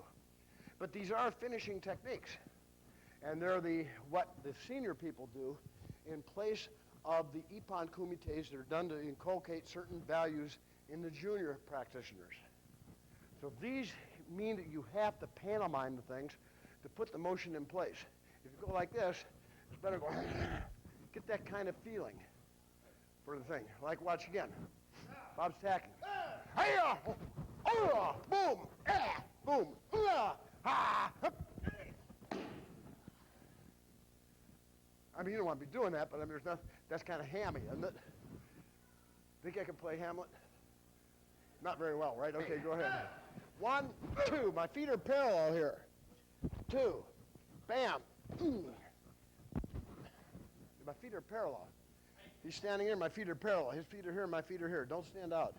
But these are finishing techniques, and they're what the senior people do in place of the Ippon kumites that are done to inculcate certain values in the junior practitioners. So these mean that you have to pantomime the things to put the motion in place. If you go like this, it's better go get that kind of feeling for the thing. Like, watch again. Bob's tacking. Hey-ya! Oh! Boom! Ah! Boom! Ah! I mean, you don't want to be doing that, but I mean, there's nothing. That's kind of hammy, isn't it? Think I can play Hamlet? Not very well, right? Okay, go ahead. 1, 2. My feet are parallel here. 2. Bam. My feet are parallel. He's standing here, my feet are parallel. His feet are here, my feet are here. Don't stand out.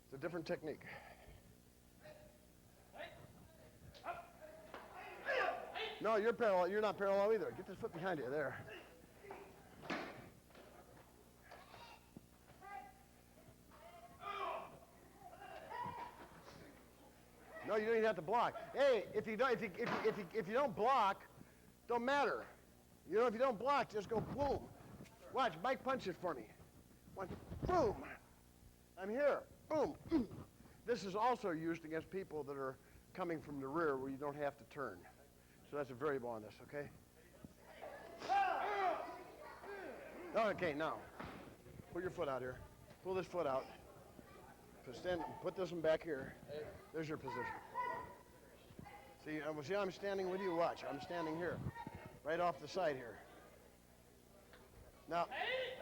It's a different technique. No, you're parallel. You're not parallel either. Get this foot behind you. There. No, you don't even have to block. Hey, if you don't block, don't matter. You know, if you don't block, just go boom. Watch, Mike punches for me. 1, boom. I'm here. Boom. This is also used against people that are coming from the rear where you don't have to turn. So that's a variable on this, okay? Okay, now, put your foot out here. Pull this foot out. Put this one back here. There's your position. See how I'm standing with you? Watch, I'm standing here, right off the side here. Now,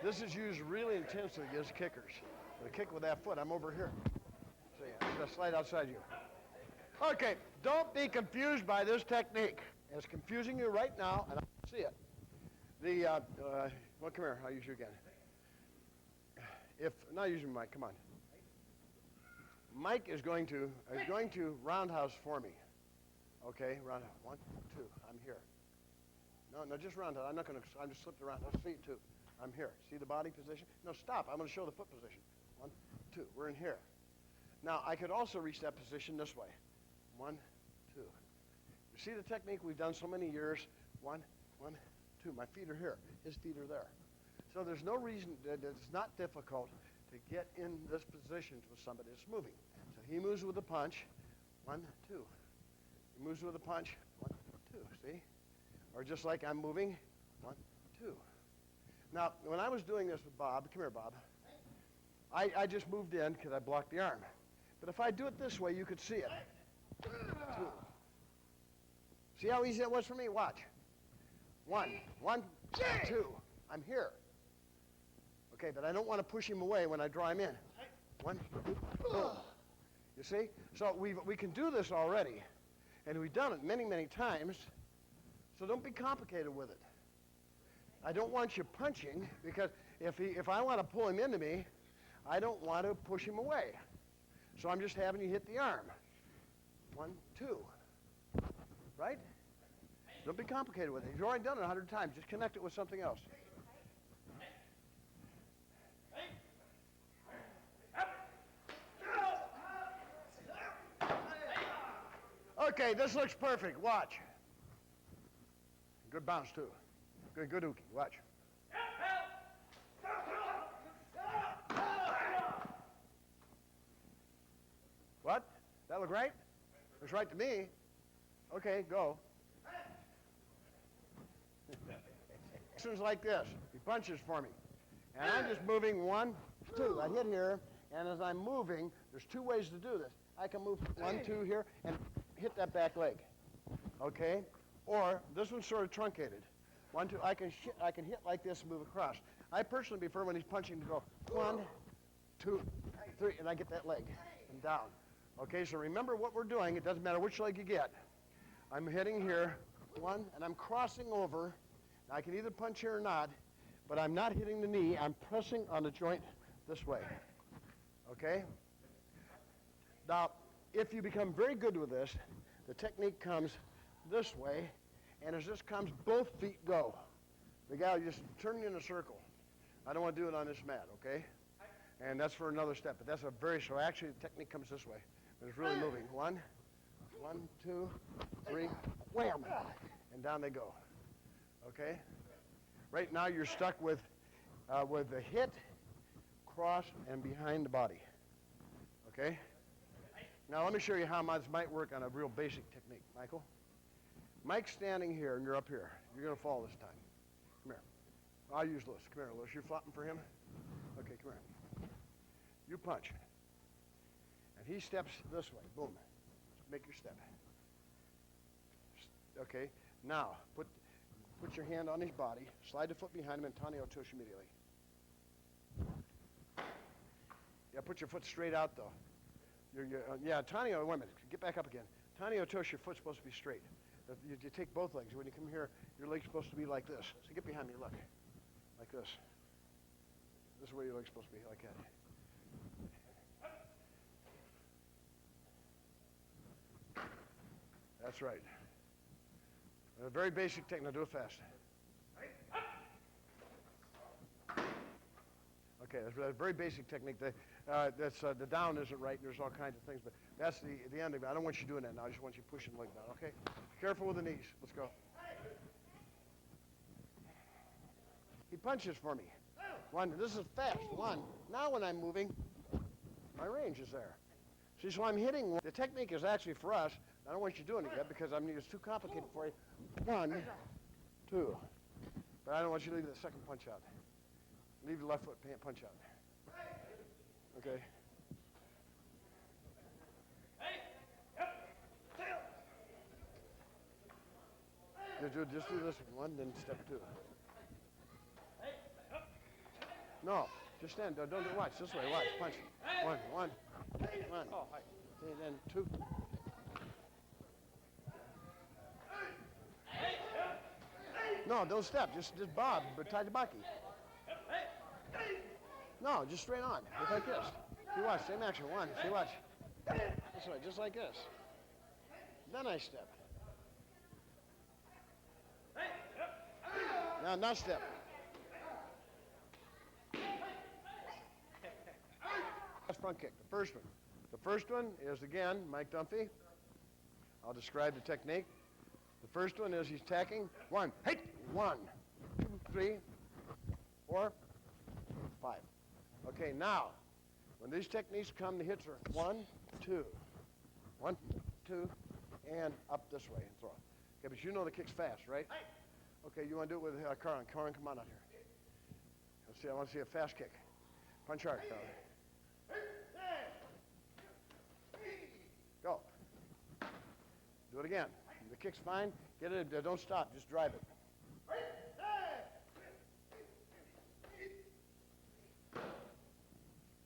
this is used really intensely against kickers. The kick with that foot, I'm over here. See, I'm going to slide outside you. Okay, don't be confused by this technique. It's confusing you right now, and I see it. Well, come here, I'll use you again. Not using Mike, come on. Mike is going to roundhouse for me. Okay, roundhouse. 1, 2, I'm here. No, just roundhouse. I'm just slipped around. Let's see, 2. I'm here. See the body position? No, stop. I'm going to show the foot position. 1, 2. We're in here. Now, I could also reach that position this way. 1, 2. You see the technique we've done so many years? 1, 2. My feet are here. His feet are there. So there's no reason that it's not difficult to get in this position with somebody that's moving. So he moves with a punch. 1, 2. He moves with a punch. 1, 2. See? Or just like I'm moving. 1, 2. Now, when I was doing this with Bob, come here, Bob. I just moved in because I blocked the arm. But if I do it this way, you could see it. 2. See how easy that was for me? Watch. 1, 2. I'm here. Okay, but I don't want to push him away when I draw him in. 1, 2, boom. You see? So we can do this already, and we've done it many, many times. So don't be complicated with it. I don't want you punching, because if I want to pull him into me, I don't want to push him away. So I'm just having you hit the arm. 1, 2. Right? Don't be complicated with it. You've already done it 100 times. Just connect it with something else. Okay, this looks perfect. Watch. Good bounce, too. Good uki. Watch. What? That look right? Looks right to me. Okay, go. Actions like this. He punches for me. And I'm just moving 1, 2. I hit here, And as I'm moving, there's two ways to do this. I can move 1, 2 here and hit that back leg, okay? Or this one's sort of truncated. 1, 2, I can hit like this and move across. I personally prefer when he's punching to go 1, 2, 3, and I get that leg and down. Okay, so remember what we're doing. It doesn't matter which leg you get. I'm hitting here, 1, and I'm crossing over. Now, I can either punch here or not, but I'm not hitting the knee. I'm pressing on the joint this way, okay? Now, if you become very good with this, the technique comes this way, and as this comes, both feet go. The guy just turn in a circle. I don't want to do it on this mat, okay? And that's for another step, but that's a very, so actually the technique comes this way, but it's really moving. 1, 2, 3, wham, and down they go, okay? Right now you're stuck with the hit, cross, and behind the body, okay? Now let me show you how this might work on a real basic technique, Michael. Mike's standing here, and you're up here. You're going to fall this time. Come here. I'll use Lewis. Come here, Lewis. You're flopping for him? Okay, come here. You punch. And he steps this way. Boom. Make your step. Okay. Now, put your hand on his body. Slide the foot behind him, and Tanio tush immediately. Yeah, put your foot straight out, though. Yeah, Tanio, wait a minute. Get back up again. Tanio tush, your foot's supposed to be straight. You take both legs. When you come here, your leg's supposed to be like this. So get behind me, look. Like this. This is where your leg's supposed to be, like that. That's right. A very basic technique. Now do it fast. Okay, that's a very basic technique. The down isn't right, and there's all kinds of things, but that's the end of it. I don't want you doing that now. I just want you pushing the leg down, okay? Careful with the knees. Let's go. He punches for me. 1, this is fast. 1. Now when I'm moving, my range is there. See, so I'm hitting. The technique is actually for us. I don't want you doing it yet because it's too complicated for you. 1, 2. But I don't want you to leave the second punch out. Leave the left foot punch out. Okay. Just do this one, then step 2. No, just stand. Don't watch this way. Watch. Punch. 1. Oh, hi. And then 2. No, don't step. Just bob, but taijibaki. No, just straight on. Just like this. See, watch. Same action. 1. See, watch. This way, just like this. Then I step. Now step. That's front kick, the first one. The first one is, again, Mike Dunphy. I'll describe the technique. The first one is he's tacking. 1, hey, 1, 2, 3, 4, 5. Okay, now, when these techniques come, the hits are 1, 2, 1, 2, and up this way and throw. Okay, but you know the kick's fast, right? Okay, you want to do it with Carlin. Carlin, come on out here. Let's see. I want to see a fast kick. Punch hard, Carlin. Go. Do it again. The kick's fine. Get it. Don't stop. Just drive it.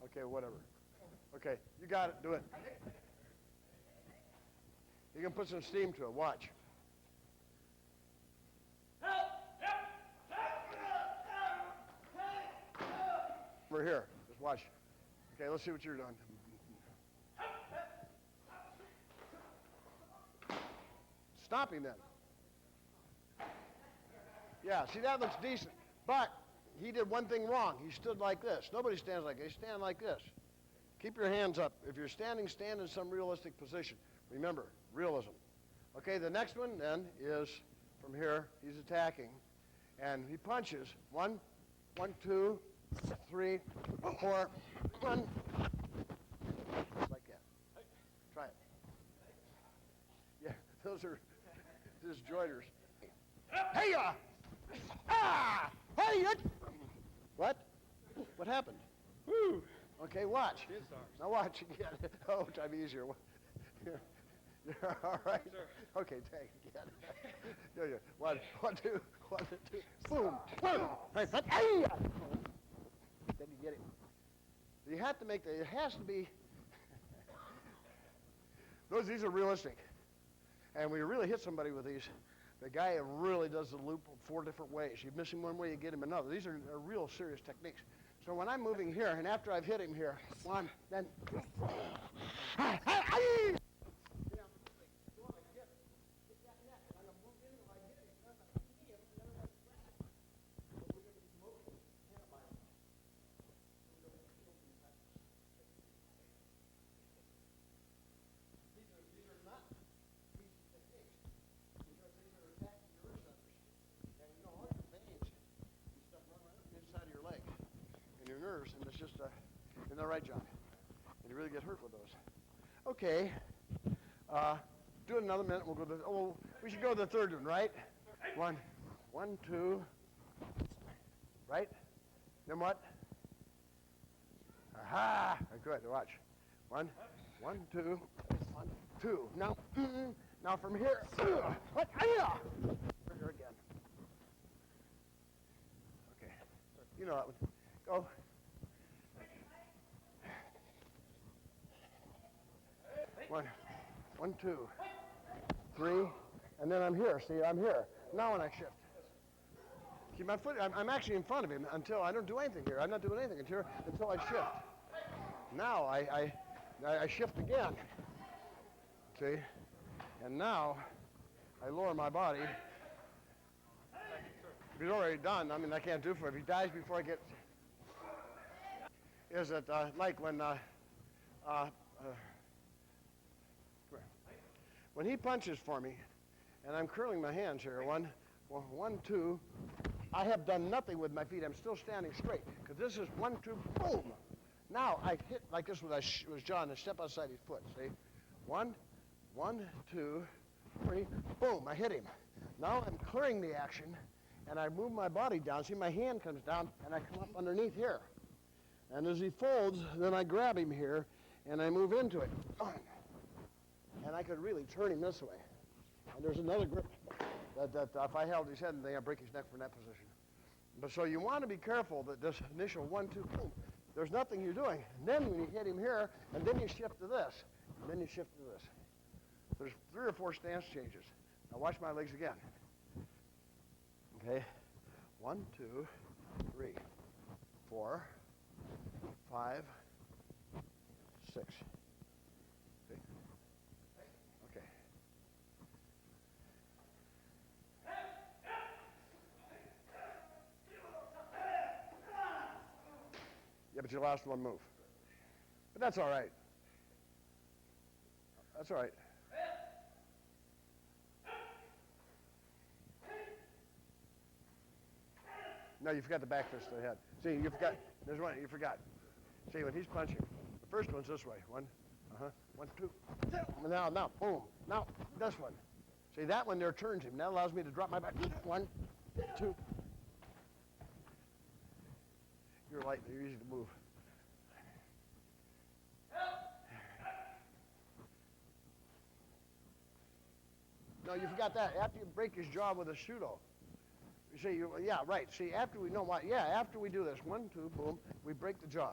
Okay, whatever. Okay, you got it. Do it. You can put some steam to it. Watch. Over here. Just watch. Okay, let's see what you're doing. Stopping then. Yeah, see, that looks decent. But he did one thing wrong. He stood like this. Nobody stands like this. Stand like this. Keep your hands up. If you're standing, stand in some realistic position. Remember, realism. Okay, the next one then is from here. He's attacking. And he punches. 1, 2, 3, 4, 1. Just like that. Try it. Yeah, those are disjointers. Hey, hey, what? What happened? Woo. Okay, watch. Now watch again. Oh, try to be easier. You're all right? Okay, take it again. There you go. One, two. Boom. Boom. Then you get it. You have to make it has to be, these are realistic. And when you really hit somebody with these, the guy really does the loop 4 different ways. You miss him one way, you get him another. These are real serious techniques. So when I'm moving here, and after I've hit him here, one, then, nerves, and it's just, isn't that right, John? And you really get hurt with those. Okay, do it another minute. We'll go to, we should go to the third one, right? One, 2, right? Then what? Aha! Good, watch. 1, 2, 1, 2. Now from here, what? Here again. Okay, you know that one. Go. 1, 2, 3, and then I'm here. See, I'm here. Now when I shift. See, my foot, I'm actually in front of him until I don't do anything here. I'm not doing anything until I shift. Now I shift again. See? And now I lower my body. If he's already done, I mean, I can't do for him. If he dies before I get... Is it like when he punches for me, and I'm curling my hands here, 1, 2, I have done nothing with my feet. I'm still standing straight, because this is 1, 2, boom. Now I hit like this with John, and step outside his foot, see? 1, 2, 3, boom, I hit him. Now I'm clearing the action, and I move my body down. See, my hand comes down, and I come up underneath here. And as he folds, then I grab him here, and I move into it. And I could really turn him this way. And there's another grip that if I held his head and I'd break his neck from that position. But so you want to be careful that this initial 1, 2, boom, there's nothing you're doing. And then when you hit him here, and then you shift to this, and then you shift to this. There's 3 or 4 stance changes. Now watch my legs again. Okay, 1, 2, 3, 4, 5, 6. See? Okay. Yeah, but you lost one move. But that's all right. That's all right. No, you forgot the back fist to the head. See, you forgot. There's one you forgot. See, when he's punching, the first one's this way. 1, 1, 2. Now, boom. Now, this one. See, that one there turns him. That allows me to drop my back. 1, 2. You're light. You're easy to move. No, you forgot that. After you break his jaw with a shudo. See, yeah, right. See, after we know what, after we do this, 1, 2, boom, we break the jaw.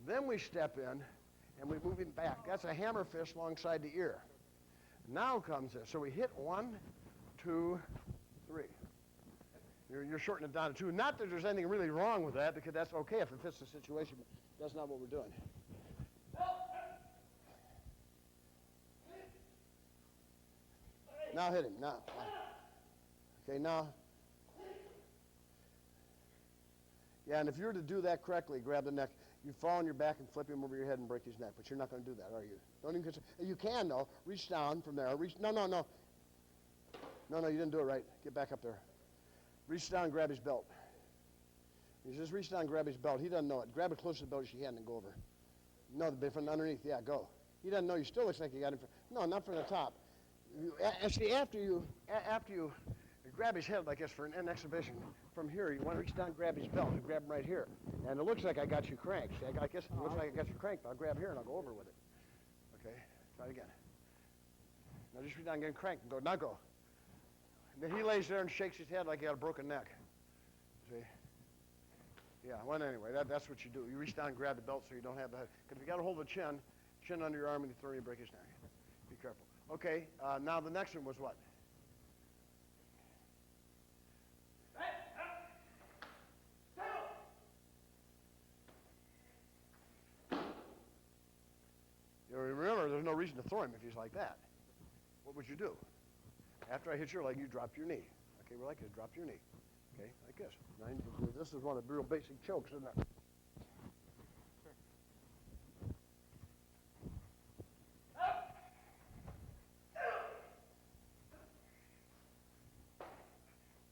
Then we step in and we move him back. That's a hammer fist alongside the ear. Now comes this. So we hit 1, 2, 3. You're shortening it down to 2. Not that there's anything really wrong with that, because that's okay if it fits the situation, but that's not what we're doing. Now hit him. Now. Okay, now. Yeah, and if you were to do that correctly, grab the neck, you fall on your back and flip him over your head and break his neck. But you're not going to do that, are you? Don't even consider. You can, though. Reach down from there. No. No, you didn't do it right. Get back up there. Reach down and grab his belt. You just reach down and grab his belt. He doesn't know it. Grab it close to the belt as you can and go over. No, from underneath. Yeah, go. He doesn't know. You still looks like you got him. No, not from the top. Actually, after you grab his head like this for an exhibition, from here, you want to reach down and grab his belt. You grab him right here. And it looks like I got you cranked. See, I guess it looks like I got you cranked. I'll grab here and I'll go over with it. Okay, try it again. Now just reach down and get him cranked and go, now go. And then he lays there and shakes his head like he had a broken neck. See? Yeah, well, anyway, that's what you do. You reach down and grab the belt so you don't have the head. Because if you got to hold the chin under your arm and you throw, you break his neck. Be careful. Okay, now the next one was what? You remember, there's no reason to throw him if he's like that. What would you do? After I hit your leg, you drop your knee. Okay, we're like this. Drop your knee. Okay, like this. Now, this is one of the real basic chokes, isn't it?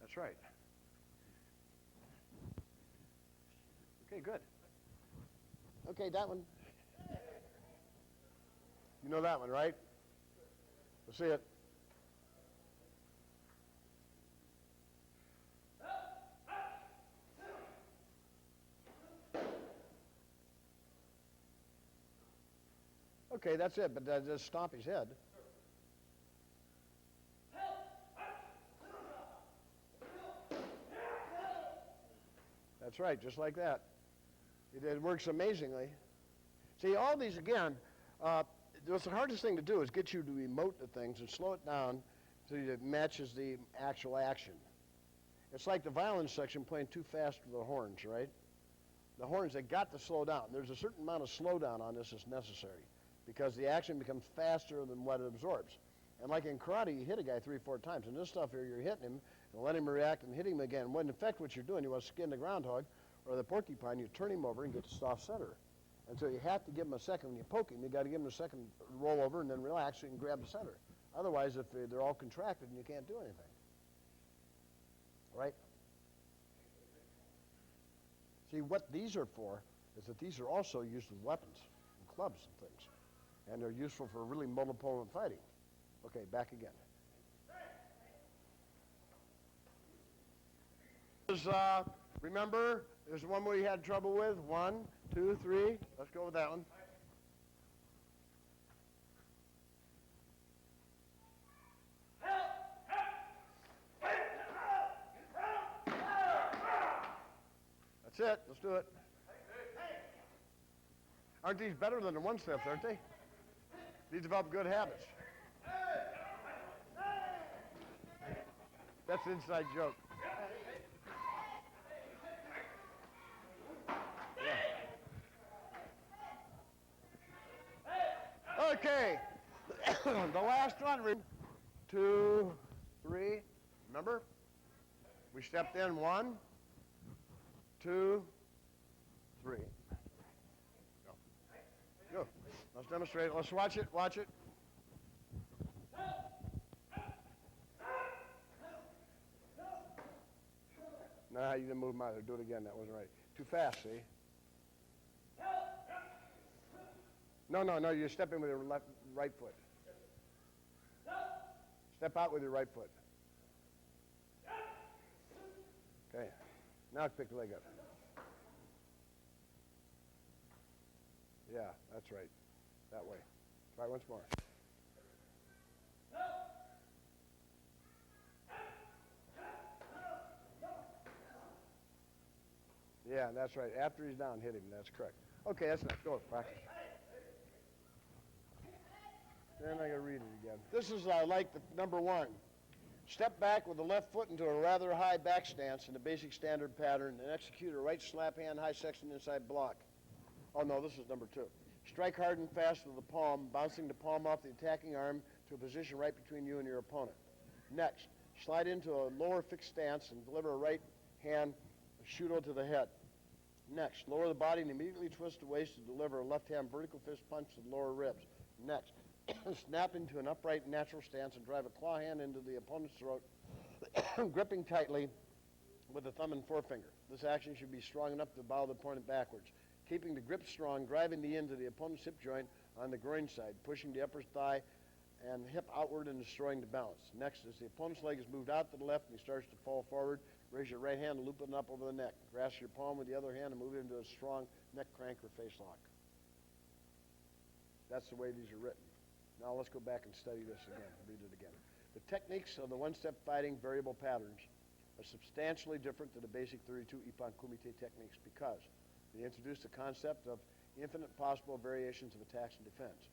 That's right. Okay, good. Okay, that one. You know that one, right? Let's see it. Okay, that's it, but just stomp his head. That's right, just like that. It works amazingly. See, all these, again, the hardest thing to do is get you to emote the things and slow it down so that it matches the actual action. It's like the violin section playing too fast with the horns, right? The horns, they got to slow down. There's a certain amount of slowdown on this that's necessary because the action becomes faster than what it absorbs. And like in karate, you hit a guy 3 or 4 times. And this stuff here, you're hitting him and let him react and hit him again. When in effect what you're doing, you want to skin the groundhog or the porcupine, you turn him over and get the soft center. And so you have to give him a second. When you poke him, you got to give him a second roll over and then relax so you can grab the center. Otherwise, if they're all contracted, and you can't do anything. Right? See, what these are for is that these are also used as weapons and clubs and things. And they're useful for really multi-opponent fighting. Okay, back again. Remember, there's one we had trouble with. 1, 2, 3. Let's go with that one. That's it. Let's do it. Aren't these better than the one-steps, aren't they? These develop good habits. That's an inside joke. Yeah. Okay. The last one. 2, 3. Remember? We stepped in. 1, 2, 3. Go. Let's demonstrate it. Let's watch it. Watch it. Nah, you didn't move them either. Do it again. That wasn't right. Too fast, see? No. You're stepping with your right foot. Step out with your right foot. Okay. Now pick the leg up. Yeah, that's right. That way. Try once more. Yeah, that's right. After he's down, hit him. That's correct. Okay, that's enough. Go, practice. Then I got to read it again. This is like the number 1. Step back with the left foot into a rather high back stance in the basic standard pattern and execute a right slap hand high section inside block. Oh, no, this is number 2. Strike hard and fast with the palm, bouncing the palm off the attacking arm to a position right between you and your opponent. Next, slide into a lower fixed stance and deliver a right hand shudo to the head. Next, lower the body and immediately twist the waist to deliver a left hand vertical fist punch to the lower ribs. Next, snap into an upright natural stance and drive a claw hand into the opponent's throat, gripping tightly with the thumb and forefinger. This action should be strong enough to bow the opponent backwards. Keeping the grip strong, driving the end to the opponent's hip joint on the groin side, pushing the upper thigh and hip outward and destroying the balance. Next, as the opponent's leg is moved out to the left and he starts to fall forward, Raise your right hand and loop it up over the neck. Grasp your palm with the other hand and move it into a strong neck crank or face lock. That's the way these are written. Now let's go back and study this again, read it again. The techniques of the one-step fighting variable patterns are substantially different than the basic 32 Ippon Kumite techniques because they introduce the concept of infinite possible variations of attacks and defense.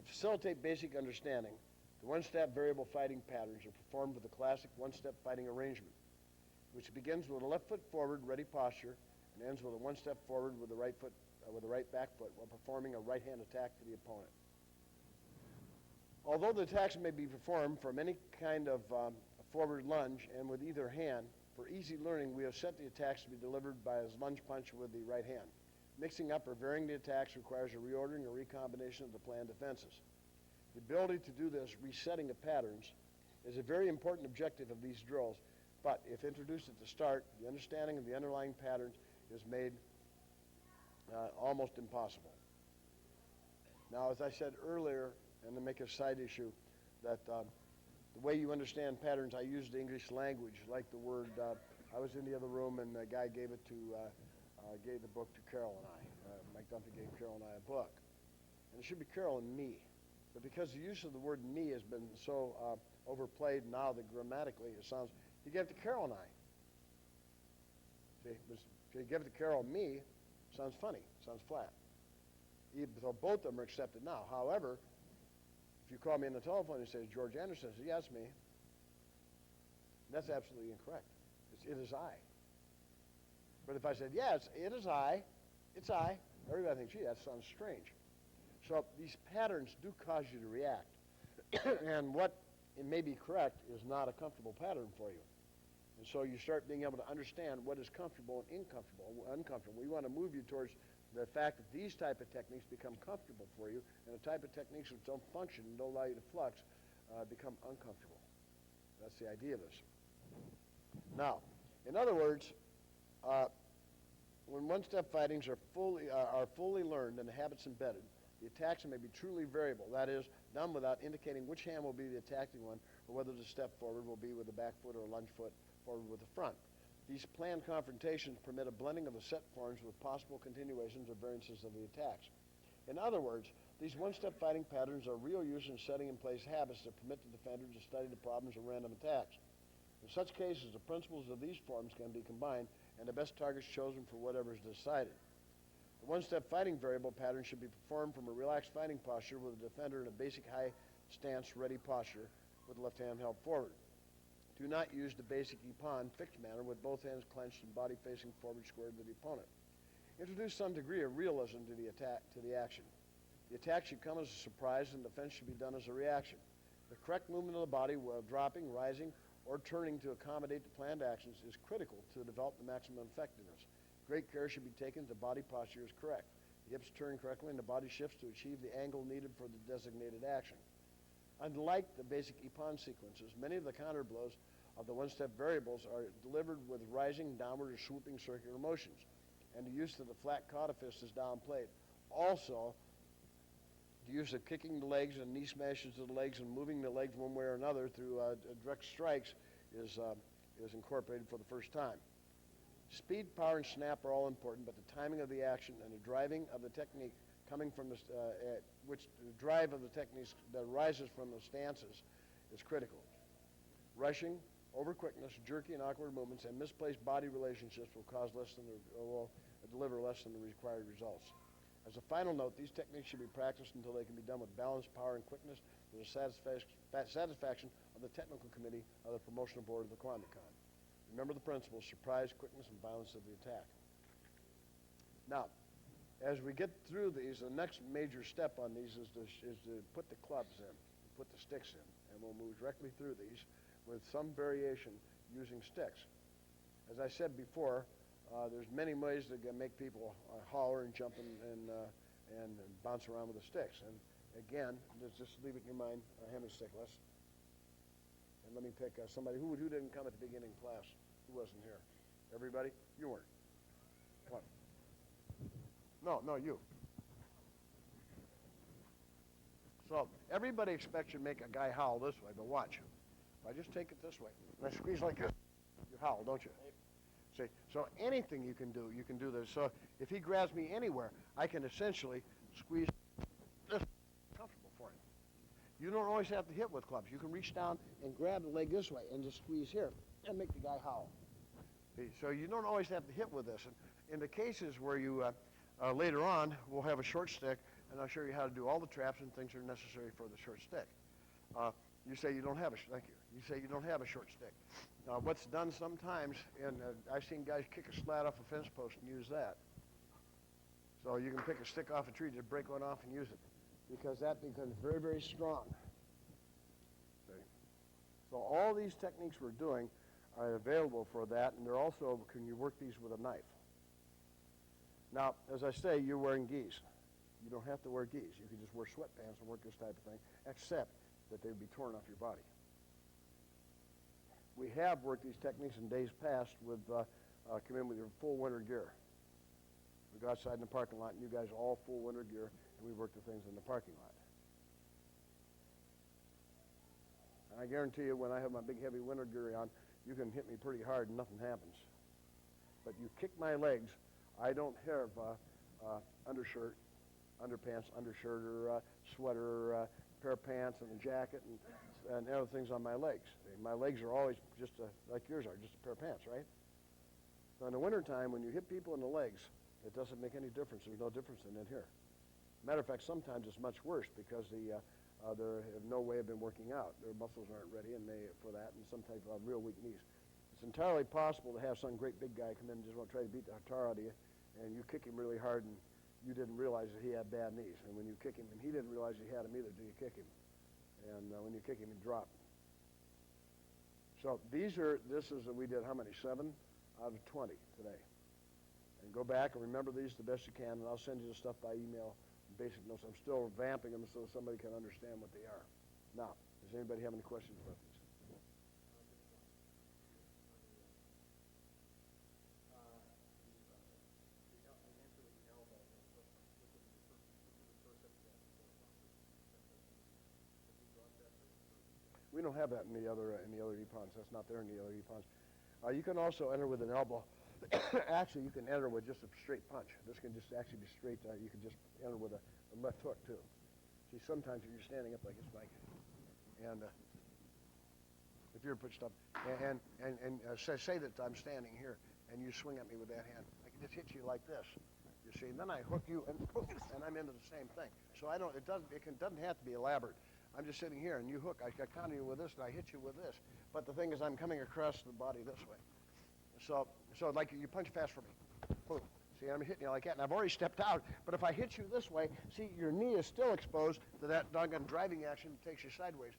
To facilitate basic understanding, the one-step variable fighting patterns are performed with the classic one-step fighting arrangement, which begins with a left foot forward, ready posture, and ends with a one step forward with the right foot, with the right back foot, while performing a right hand attack to the opponent. Although the attacks may be performed from any kind of forward lunge and with either hand, for easy learning, we have set the attacks to be delivered by a lunge punch with the right hand. Mixing up or varying the attacks requires a reordering or recombination of the planned defenses. The ability to do this resetting of patterns is a very important objective of these drills, but if introduced at the start, the understanding of the underlying patterns is made almost impossible. Now, as I said earlier, and to make a side issue, that the way you understand patterns, I use the English language, like the word, I was in the other room and the guy gave the book to Carol and I. Mike Dunphy gave Carol and I a book. And it should be Carol and me. But because the use of the word me has been so overplayed now that grammatically it sounds, you give it to Carol and I. See, if you give it to Carol and me, sounds funny, sounds flat. So both of them are accepted now. However, if you call me on the telephone and say, George Anderson, I say, yeah, it's me. That's absolutely incorrect. It is I. But if I said, yes, it is I, it's I, everybody thinks, gee, that sounds strange. So these patterns do cause you to react. And what it may be correct is not a comfortable pattern for you. And so you start being able to understand what is comfortable and uncomfortable. We want to move you towards the fact that these type of techniques become comfortable for you, and the type of techniques which don't function and don't allow you to flux become uncomfortable. That's the idea of this. Now, in other words, when one-step fightings are fully learned and the habits embedded, the attacks may be truly variable. That is, done without indicating which hand will be the attacking one, or whether the step forward will be with the back foot or a lunge foot forward with the front. These planned confrontations permit a blending of the set forms with possible continuations or variances of the attacks. In other words, these one-step fighting patterns are real use in setting in place habits that permit the defender to study the problems of random attacks. In such cases, the principles of these forms can be combined and the best targets chosen for whatever is decided. The one-step fighting variable pattern should be performed from a relaxed fighting posture with the defender in a basic high stance ready posture with the left hand held forward. Do not use the basic Ippon fixed manner with both hands clenched and body facing forward squared to the opponent. Introduce some degree of realism to the action. The attack should come as a surprise and defense should be done as a reaction. The correct movement of the body while dropping, rising, or turning to accommodate the planned actions is critical to develop the maximum effectiveness. Great care should be taken that the body posture is correct. The hips turn correctly and the body shifts to achieve the angle needed for the designated action. Unlike the basic Ippon sequences, many of the counter blows of the one-step variables are delivered with rising, downward, or swooping circular motions, and the use of the flat caudifists is downplayed. Also, the use of kicking the legs and knee smashes to the legs and moving the legs one way or another through direct strikes is incorporated for the first time. Speed, power, and snap are all important, but the timing of the action and the driving of the technique coming from the drive of the techniques that arises from the stances is critical. Rushing, over quickness, jerky and awkward movements, and misplaced body relationships will deliver less than the required results. As a final note, these techniques should be practiced until they can be done with balance, power, and quickness to the satisfaction of the technical committee of the promotional board of the Kwandakon. Remember the principles: surprise, quickness, and violence of the attack. Now, as we get through these, the next major step on these is to put the clubs in, put the sticks in, and we'll move directly through these with some variation using sticks. As I said before, there's many ways to make people holler and jump and bounce around with the sticks. And again, just leave it in your mind, hammer stickless. And let me pick somebody who didn't come at the beginning class, who wasn't here. Everybody? You weren't. What? No, you. So everybody expects you to make a guy howl this way, but watch. If I just take it this way, and I squeeze like this, You howl, don't you? See, so anything you can do this. So if he grabs me anywhere, I can essentially squeeze this comfortable for him. You don't always have to hit with clubs. You can reach down and grab the leg this way and just squeeze here and make the guy howl. See, so you don't always have to hit with this. And in the cases where you, later on, we'll have a short stick, and I'll show you how to do all the traps and things that are necessary for the short stick. You say you don't have a, thank you. You say you don't have a short stick. What's done sometimes, and I've seen guys kick a slat off a fence post and use that. So you can pick a stick off a tree, just break one off and use it, because that becomes very, very strong. See? So all these techniques we're doing are available for that, and they're also, can you work these with a knife? Now, as I say, you're wearing gis. You don't have to wear gis. You can just wear sweatpants and work this type of thing, except that they would be torn off your body. We have worked these techniques in days past with, come in with your full winter gear. We go outside in the parking lot, and you guys are all full winter gear, and we work the things in the parking lot. And I guarantee you, when I have my big, heavy winter gear on, you can hit me pretty hard and nothing happens. But you kick my legs, I don't have undershirt, underpants, undershirt, or sweater, or pair of pants and a jacket and other things on my legs. My legs are always just like yours are, just a pair of pants, right? So in the wintertime, when you hit people in the legs, it doesn't make any difference. There's no difference in it here. Matter of fact, sometimes it's much worse because they have no way of been working out. Their muscles aren't ready and for that, and some type of real weak knees. It's entirely possible to have some great big guy come in and just want to try to beat the tar out of you, and you kick him really hard, and you didn't realize that he had bad knees. And when you kick him, and he didn't realize he had them either, till you kick him. And when you kick him, he drop. So this is, we did how many? 7 out of 20 today. And go back and remember these the best you can, and I'll send you the stuff by email, basic notes. I'm still vamping them so somebody can understand what they are. Now, does anybody have any questions about these? We don't have that in the other Ippons. That's not there in the other Ippons. You can also enter with an elbow. Actually, you can enter with just a straight punch. This can just actually be straight. You can just enter with a left hook too. See, sometimes if you're standing up like this, Mike, and if you're pushed up, and say that I'm standing here, and you swing at me with that hand, I can just hit you like this. You see, and then I hook you, and I'm into the same thing. So it doesn't have to be elaborate. I'm just sitting here, and you hook. I counter you with this, and I hit you with this. But the thing is, I'm coming across the body this way. So like you punch fast for me. Boom. See, I'm hitting you like that, and I've already stepped out. But if I hit you this way, see, your knee is still exposed to that doggone driving action that takes you sideways.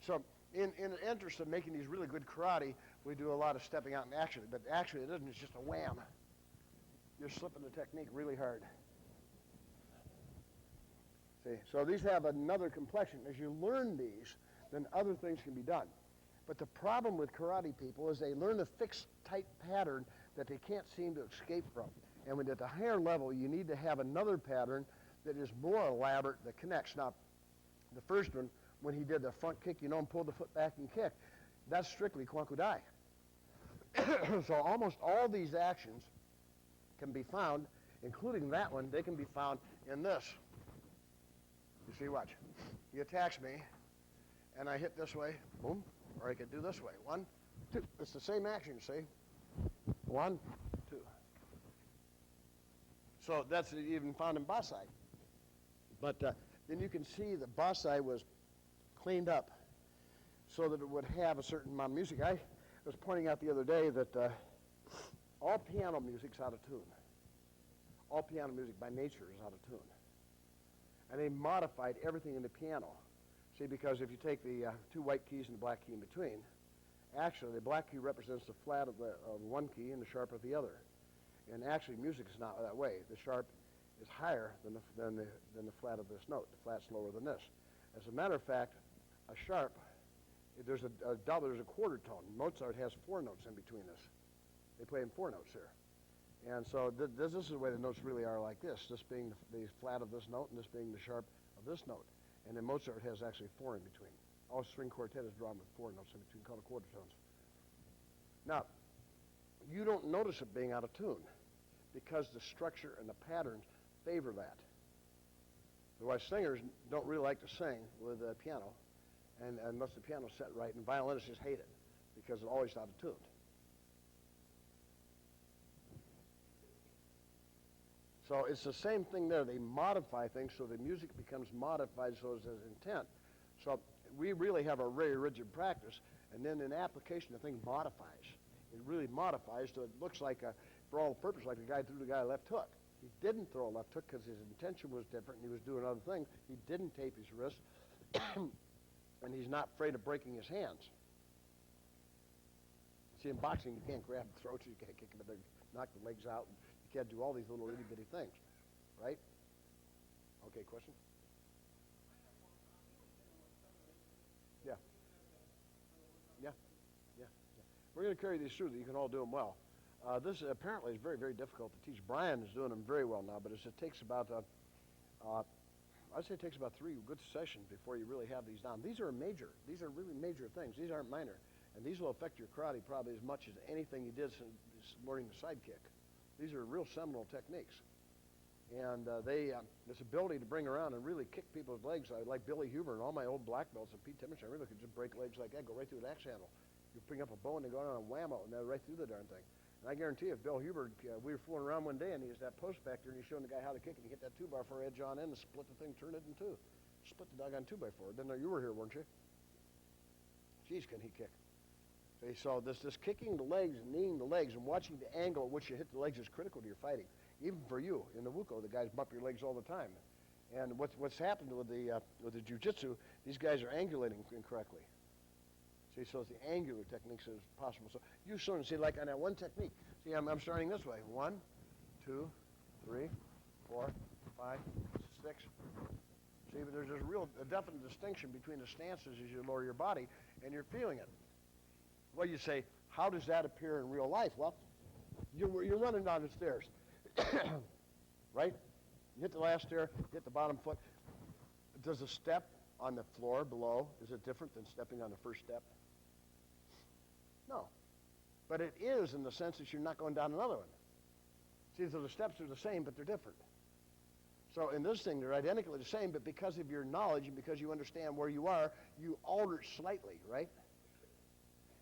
So in the interest of making these really good karate, we do a lot of stepping out and action. But actually, it isn't. It's just a wham. You're slipping the technique really hard. See, so these have another complexion. As you learn these, then other things can be done. But the problem with karate people is they learn a fixed, tight pattern that they can't seem to escape from. And when at the higher level, you need to have another pattern that is more elaborate that connects. Now, the first one, when he did the front kick, and pulled the foot back and kick, that's strictly kwankudai. So almost all these actions can be found, including that one, they can be found in this. You see, watch. He attacks me, and I hit this way, boom, or I could do this way. 1, 2. It's the same action, see? 1, 2. So that's even found in Basai. But then you can see the Basai was cleaned up so that it would have a certain amount of music. I was pointing out the other day that all piano music's out of tune. All piano music by nature is out of tune. And they modified everything in the piano. See, because if you take the 2 white keys and the black key in between, actually the black key represents the flat of one key and the sharp of the other. And actually music is not that way. The sharp is higher than the flat of this note. The flat's lower than this. As a matter of fact, a sharp, there's a quarter tone. Mozart has 4 notes in between this. They play in 4 notes here. And so this is the way the notes really are like this being the flat of this note and this being the sharp of this note. And then Mozart has actually 4 in between. All string quartet is drawn with 4 notes in between, called quarter tones. Now, you don't notice it being out of tune because the structure and the patterns favor that. Otherwise, singers don't really like to sing with a piano, and unless the piano's set right, and violinists just hate it because it's always out of tune. So it's the same thing there. They modify things so the music becomes modified so as intent. So we really have a very rigid practice, and then in application the thing modifies. It really modifies so it looks like, for all purpose, like the guy threw the guy a left hook. He didn't throw a left hook because his intention was different and he was doing other things. He didn't tape his wrist, and he's not afraid of breaking his hands. See, in boxing, you can't grab the throats, you can't kick him, but knock the legs out. You can't do all these little itty-bitty things, right? Okay, question? Yeah. Yeah. Yeah. Yeah. We're going to carry these through that you can all do them well. This apparently is very, very difficult to teach. Brian is doing them very well now, but it takes about, I'd say it takes about 3 good sessions before you really have these down. These are major. These are really major things. These aren't minor. And these will affect your karate probably as much as anything you did since learning the sidekick. These are real seminal techniques. And this ability to bring around and really kick people's legs, like Billy Huber and all my old black belts and Pete Timmons, I really could just break legs like that, go right through an axe handle. You bring up a bow and they go on a whammo, and they're right through the darn thing. And I guarantee if Bill Huber, we were fooling around one day and he has that post back there and he's showing the guy how to kick it, and he hit that 2x4 edge on in and split the thing, turn it in two. Split the doggone 2x4. Didn't know you were here, weren't you? Geez, can he kick. Okay, so this kicking the legs and kneeing the legs and watching the angle at which you hit the legs is critical to your fighting. Even for you, in the Wuko, the guys bump your legs all the time. And what's happened with the jiu-jitsu, these guys are angulating incorrectly. See, so it's the angular techniques as possible. So you sort of see, like on that one technique. See, I'm starting this way. 1, 2, 3, 4, 5, 6. See, but there's a definite distinction between the stances as you lower your body, and you're feeling it. Well, you say, how does that appear in real life? Well, you're running down the stairs, right? You hit the last stair, you hit the bottom foot. Does a step on the floor below, is it different than stepping on the first step? No. But it is in the sense that you're not going down another one. See, so the steps are the same, but they're different. So in this thing, they're identically the same, but because of your knowledge and because you understand where you are, you alter it slightly, right?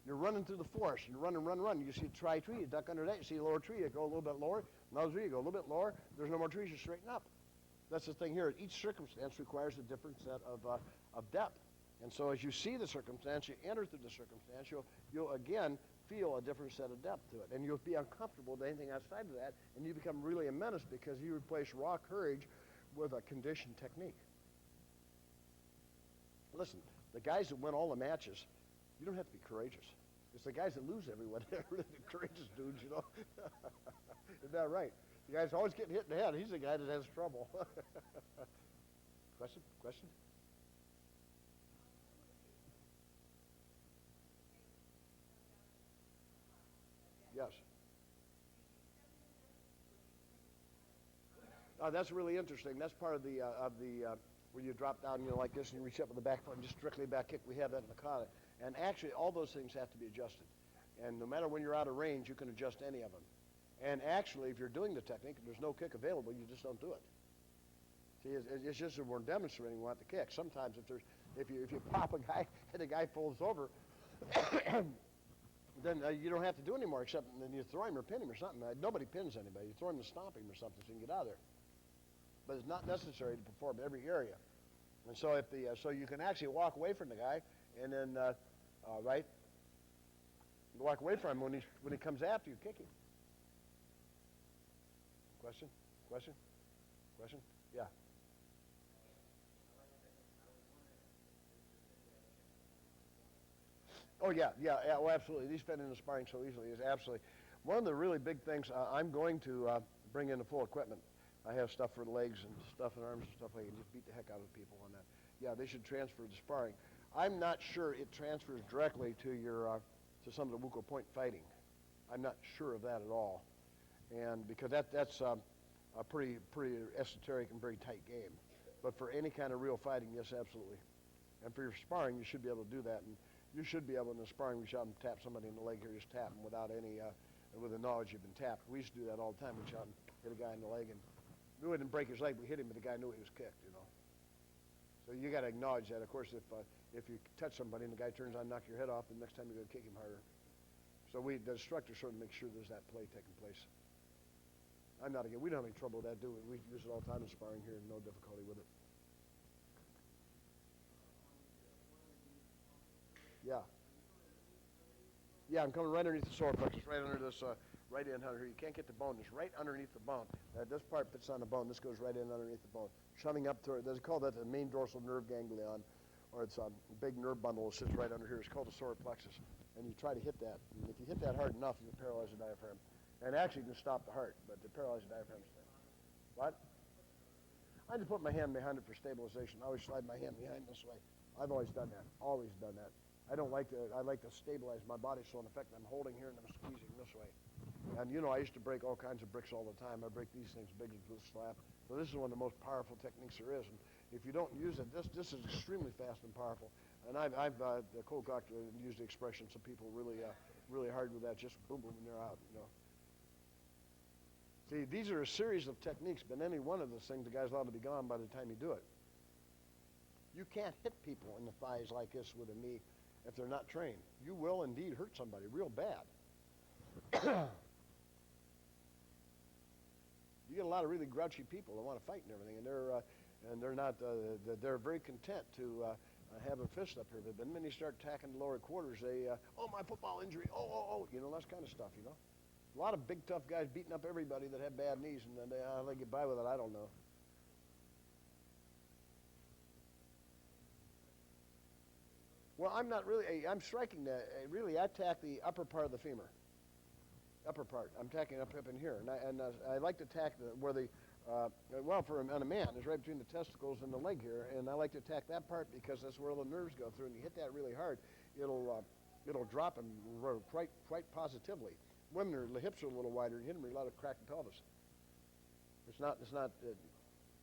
You're running through the forest. You run. You see a tree, you duck under that. You see a lower tree, you go a little bit lower. Another tree, you go a little bit lower. There's no more trees, you straighten up. That's the thing here. Each circumstance requires a different set of depth. And so as you see the circumstance, you enter through the circumstance, you'll again feel a different set of depth to it. And you'll be uncomfortable with anything outside of that, and you become really a menace because you replace raw courage with a conditioned technique. Listen, the guys that win all the matches, you don't have to be courageous. It's the guys that lose everyone that are really the courageous dudes, you know. Isn't that right? The guy's always getting hit in the head. He's the guy that has trouble. Question? Yes. That's really interesting. That's part of the where you drop down, you know, like this, and you reach up with the back foot and just strictly back kick. We have that in the kata. And actually, all those things have to be adjusted. And no matter when you're out of range, you can adjust any of them. And actually, if you're doing the technique and there's no kick available, you just don't do it. See, it's just that we're demonstrating we want the kick. Sometimes if you pop a guy and the guy folds over, then you don't have to do anymore except then you throw him or pin him or something. Nobody pins anybody. You throw him and stomp him or something so you can get out of there. But it's not necessary to perform every area. And so so you can actually walk away from the guy and then right, you walk away from him when he comes after you, kick him. Question? Yeah. Oh yeah. Well, absolutely. These fit into sparring so easily. Is absolutely one of the really big things. I'm going to bring in the full equipment. I have stuff for the legs and stuff in arms and stuff like that. You just beat the heck out of people on that. Yeah, they should transfer to sparring. I'm not sure it transfers directly to your to some of the Wuko point fighting. I'm not sure of that at all, and because that's a pretty esoteric and very tight game. But for any kind of real fighting, yes, absolutely. And for your sparring, you should be able to do that. And you should be able in the sparring, reach out and tap somebody in the leg here, just tap them without any and with the knowledge you've been tapped. We used to do that all the time. We'd shot and hit a guy in the leg, and we wouldn't break his leg. We hit him, but the guy knew he was kicked, you know. So you got to acknowledge that. Of course, if you touch somebody and the guy turns on and knocks your head off, the next time you're going to kick him harder. So the instructor sort of makes sure there's that play taking place. We don't have any trouble with that, do we? We use it all the time in sparring here, no difficulty with it. Yeah. Yeah, I'm coming right underneath the solar plexus, right under this right in under here. You can't get the bone. It's right underneath the bone. This part fits on the bone. This goes right in underneath the bone, shoving up to it. They call that the main dorsal nerve ganglion, or it's a big nerve bundle that sits right under here. It's called the solar plexus. And you try to hit that. And if you hit that hard enough, you can paralyze the diaphragm. And actually, you can stop the heart, but to paralyze the diaphragm. What? I just put my hand behind it for stabilization. I always slide my hand behind this way. I've always done that. Always done that. I like to stabilize my body, so in effect I'm holding here and I'm squeezing this way. And you know, I used to break all kinds of bricks all the time. I break these things big as a slab. So this is one of the most powerful techniques there is. And if you don't use it, this is extremely fast and powerful. And I've the Cole Doctor used the expression, some people really hard with that, just boom, boom, and they're out, you know. See, these are a series of techniques, but any one of those things, the guy's allowed to be gone by the time you do it. You can't hit people in the thighs like this with a knee if they're not trained. You will indeed hurt somebody real bad. You get a lot of really grouchy people that want to fight and everything, and they're very content to have a fist up here. But then when you start attacking the lower quarters, oh, my football injury, oh, you know, that kind of stuff, you know. A lot of big tough guys beating up everybody that have bad knees, and then how they get by with it, I don't know. Well, I'm striking really, I attack the upper part of the femur. Upper part. I'm attacking up in here. And I like to attack on a man, it's right between the testicles and the leg here. And I like to attack that part because that's where the nerves go through. And you hit that really hard, it'll drop them quite positively. Women, the hips are a little wider. You hit them, you're allowed to crack the pelvis. It's not,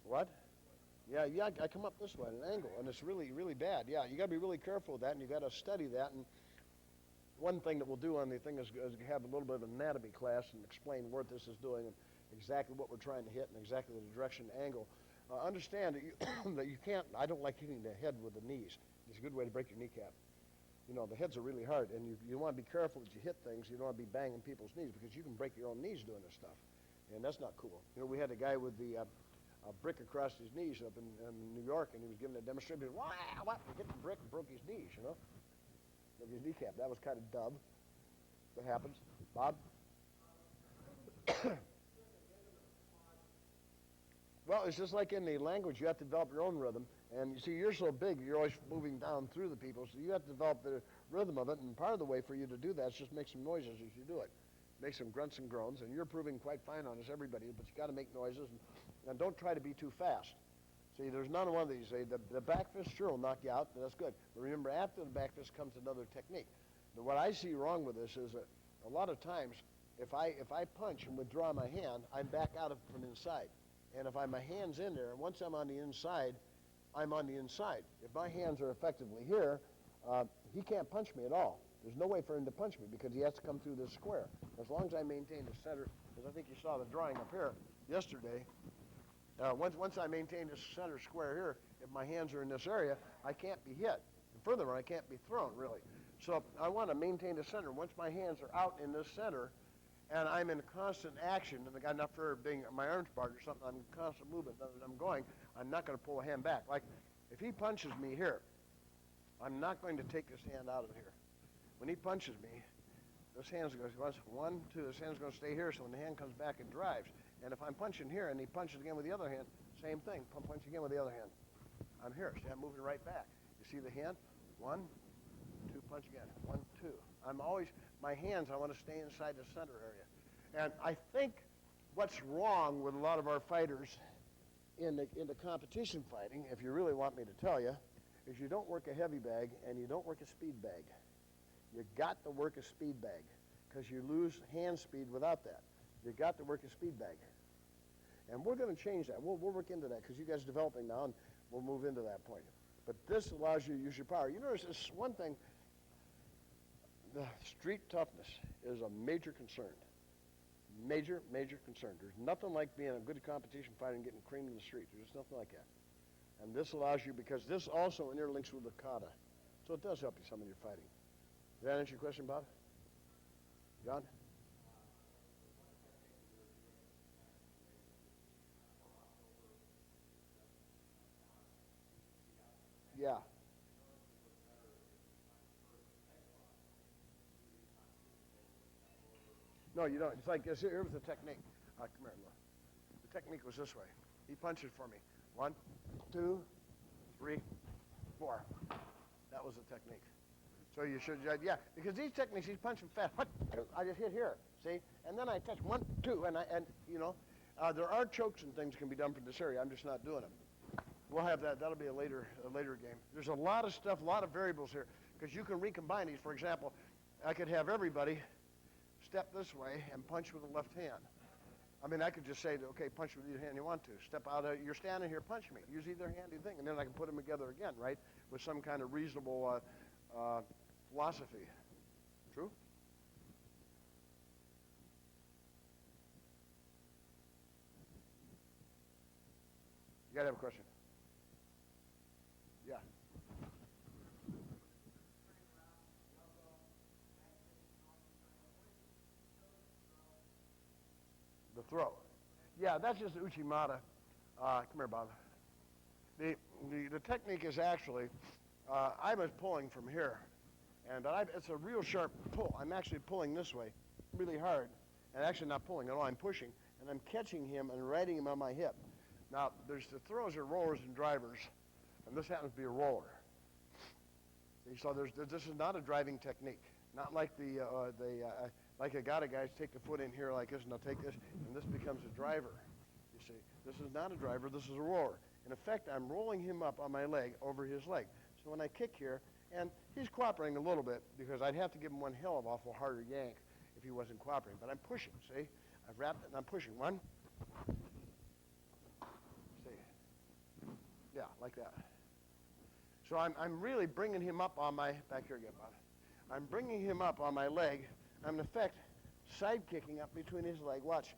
what? Yeah, I come up this way at an angle, and it's really, really bad. Yeah, you got to be really careful with that, and you got to study that. And one thing that we'll do on the thing is have a little bit of an anatomy class and explain what this is doing and exactly what we're trying to hit and exactly the direction and angle. Understand that you can't, I don't like hitting the head with the knees. It's a good way to break your kneecap. You know, the heads are really hard, and you want to be careful that you hit things. You don't want to be banging people's knees because you can break your own knees doing this stuff, and that's not cool. You know, we had a guy with the a brick across his knees up in New York, and he was giving a demonstration. Wow, what? He hit the brick and broke his knees, you know? Broke his kneecap. That was kind of dumb. That happens. Bob? Well, it's just like in the language. You have to develop your own rhythm. And you see, you're so big, you're always moving down through the people, so you have to develop the rhythm of it. And part of the way for you to do that is just make some noises as you do it. Make some grunts and groans, and you're proving quite fine on this, everybody, but you got to make noises, and don't try to be too fast. See, there's none one of these. The back fist sure will knock you out, and that's good. But remember, after the back fist comes another technique. Now, what I see wrong with this is that a lot of times, if I punch and withdraw my hand, I'm back out of from inside. And if my hand's in there, once I'm on the inside, I'm on the inside. If my hands are effectively here, he can't punch me at all. There's no way for him to punch me because he has to come through this square. As long as I maintain the center, because I think you saw the drawing up here yesterday, once I maintain this center square here, if my hands are in this area, I can't be hit. And furthermore, I can't be thrown, really. So I want to maintain the center. Once my hands are out in this center, and I'm in constant action, and I got enough for being my arms part or something, I'm in constant movement, I'm going, I'm not going to pull a hand back. Like, if he punches me here, I'm not going to take this hand out of here. When he punches me, this hand's going to go, 1, 2, this hand's going to stay here, so when the hand comes back, it drives. And if I'm punching here, and he punches again with the other hand, same thing, punch again with the other hand. I'm here, see, I'm moving right back. You see the hand? 1, 2, punch again, 1, 2. I'm always, my hands, I want to stay inside the center area. And I think what's wrong with a lot of our fighters in the competition fighting, if you really want me to tell you, is you don't work a heavy bag and you don't work a speed bag. You got to work a speed bag because you lose hand speed without that. You got to work a speed bag. And we're going to change that. We'll work into that because you guys are developing now, and we'll move into that point. But this allows you to use your power. You notice this one thing, the street toughness is a major concern. Major, major concern. There's nothing like being a good competition fighter and getting creamed in the street. There's just nothing like that. And this allows you, because this also interlinks with the kata. So it does help you some in your fighting. Did that answer your question, Bob? John? Yeah. No, you don't. It's like, here was the technique. Come here, look. The technique was this way. He punches for me. 1, 2, 3, 4. That was the technique. So you should, yeah, because these techniques, he's punching fast. I just hit here, see? And then I touch 1, 2, and you know, there are chokes and things can be done from this area. I'm just not doing them. We'll have that. That'll be a later game. There's a lot of stuff, a lot of variables here, because you can recombine these. For example, I could have everybody step this way and punch with the left hand. I mean, I could just say, okay, punch with either hand you want to. Step out, you're standing here, punch me. Use either handy thing, and then I can put them together again, right, with some kind of reasonable philosophy. True? You gotta have a question. Yeah. The throw. Yeah, that's just Uchimata. Come here, Bob. The technique is actually, I was pulling from here, but it's a real sharp pull. I'm actually pulling this way really hard, and actually not pulling at all. I'm pushing, and I'm catching him and riding him on my hip. Now, there's the throws are rollers and drivers, and this happens to be a roller. See, so this is not a driving technique. Not like like a guys take the foot in here like this, and they'll take this, and this becomes a driver. You see, this is not a driver, this is a roller. In effect, I'm rolling him up on my leg over his leg. So when I kick here, and he's cooperating a little bit, because I'd have to give him one hell of awful harder yank if he wasn't cooperating, but I'm pushing, see? I've wrapped it, and I'm pushing. 1. See? Yeah, like that. So I'm really bringing him up on my, back here again, Bob. I'm bringing him up on my leg. I'm, in effect, side kicking up between his leg. Watch.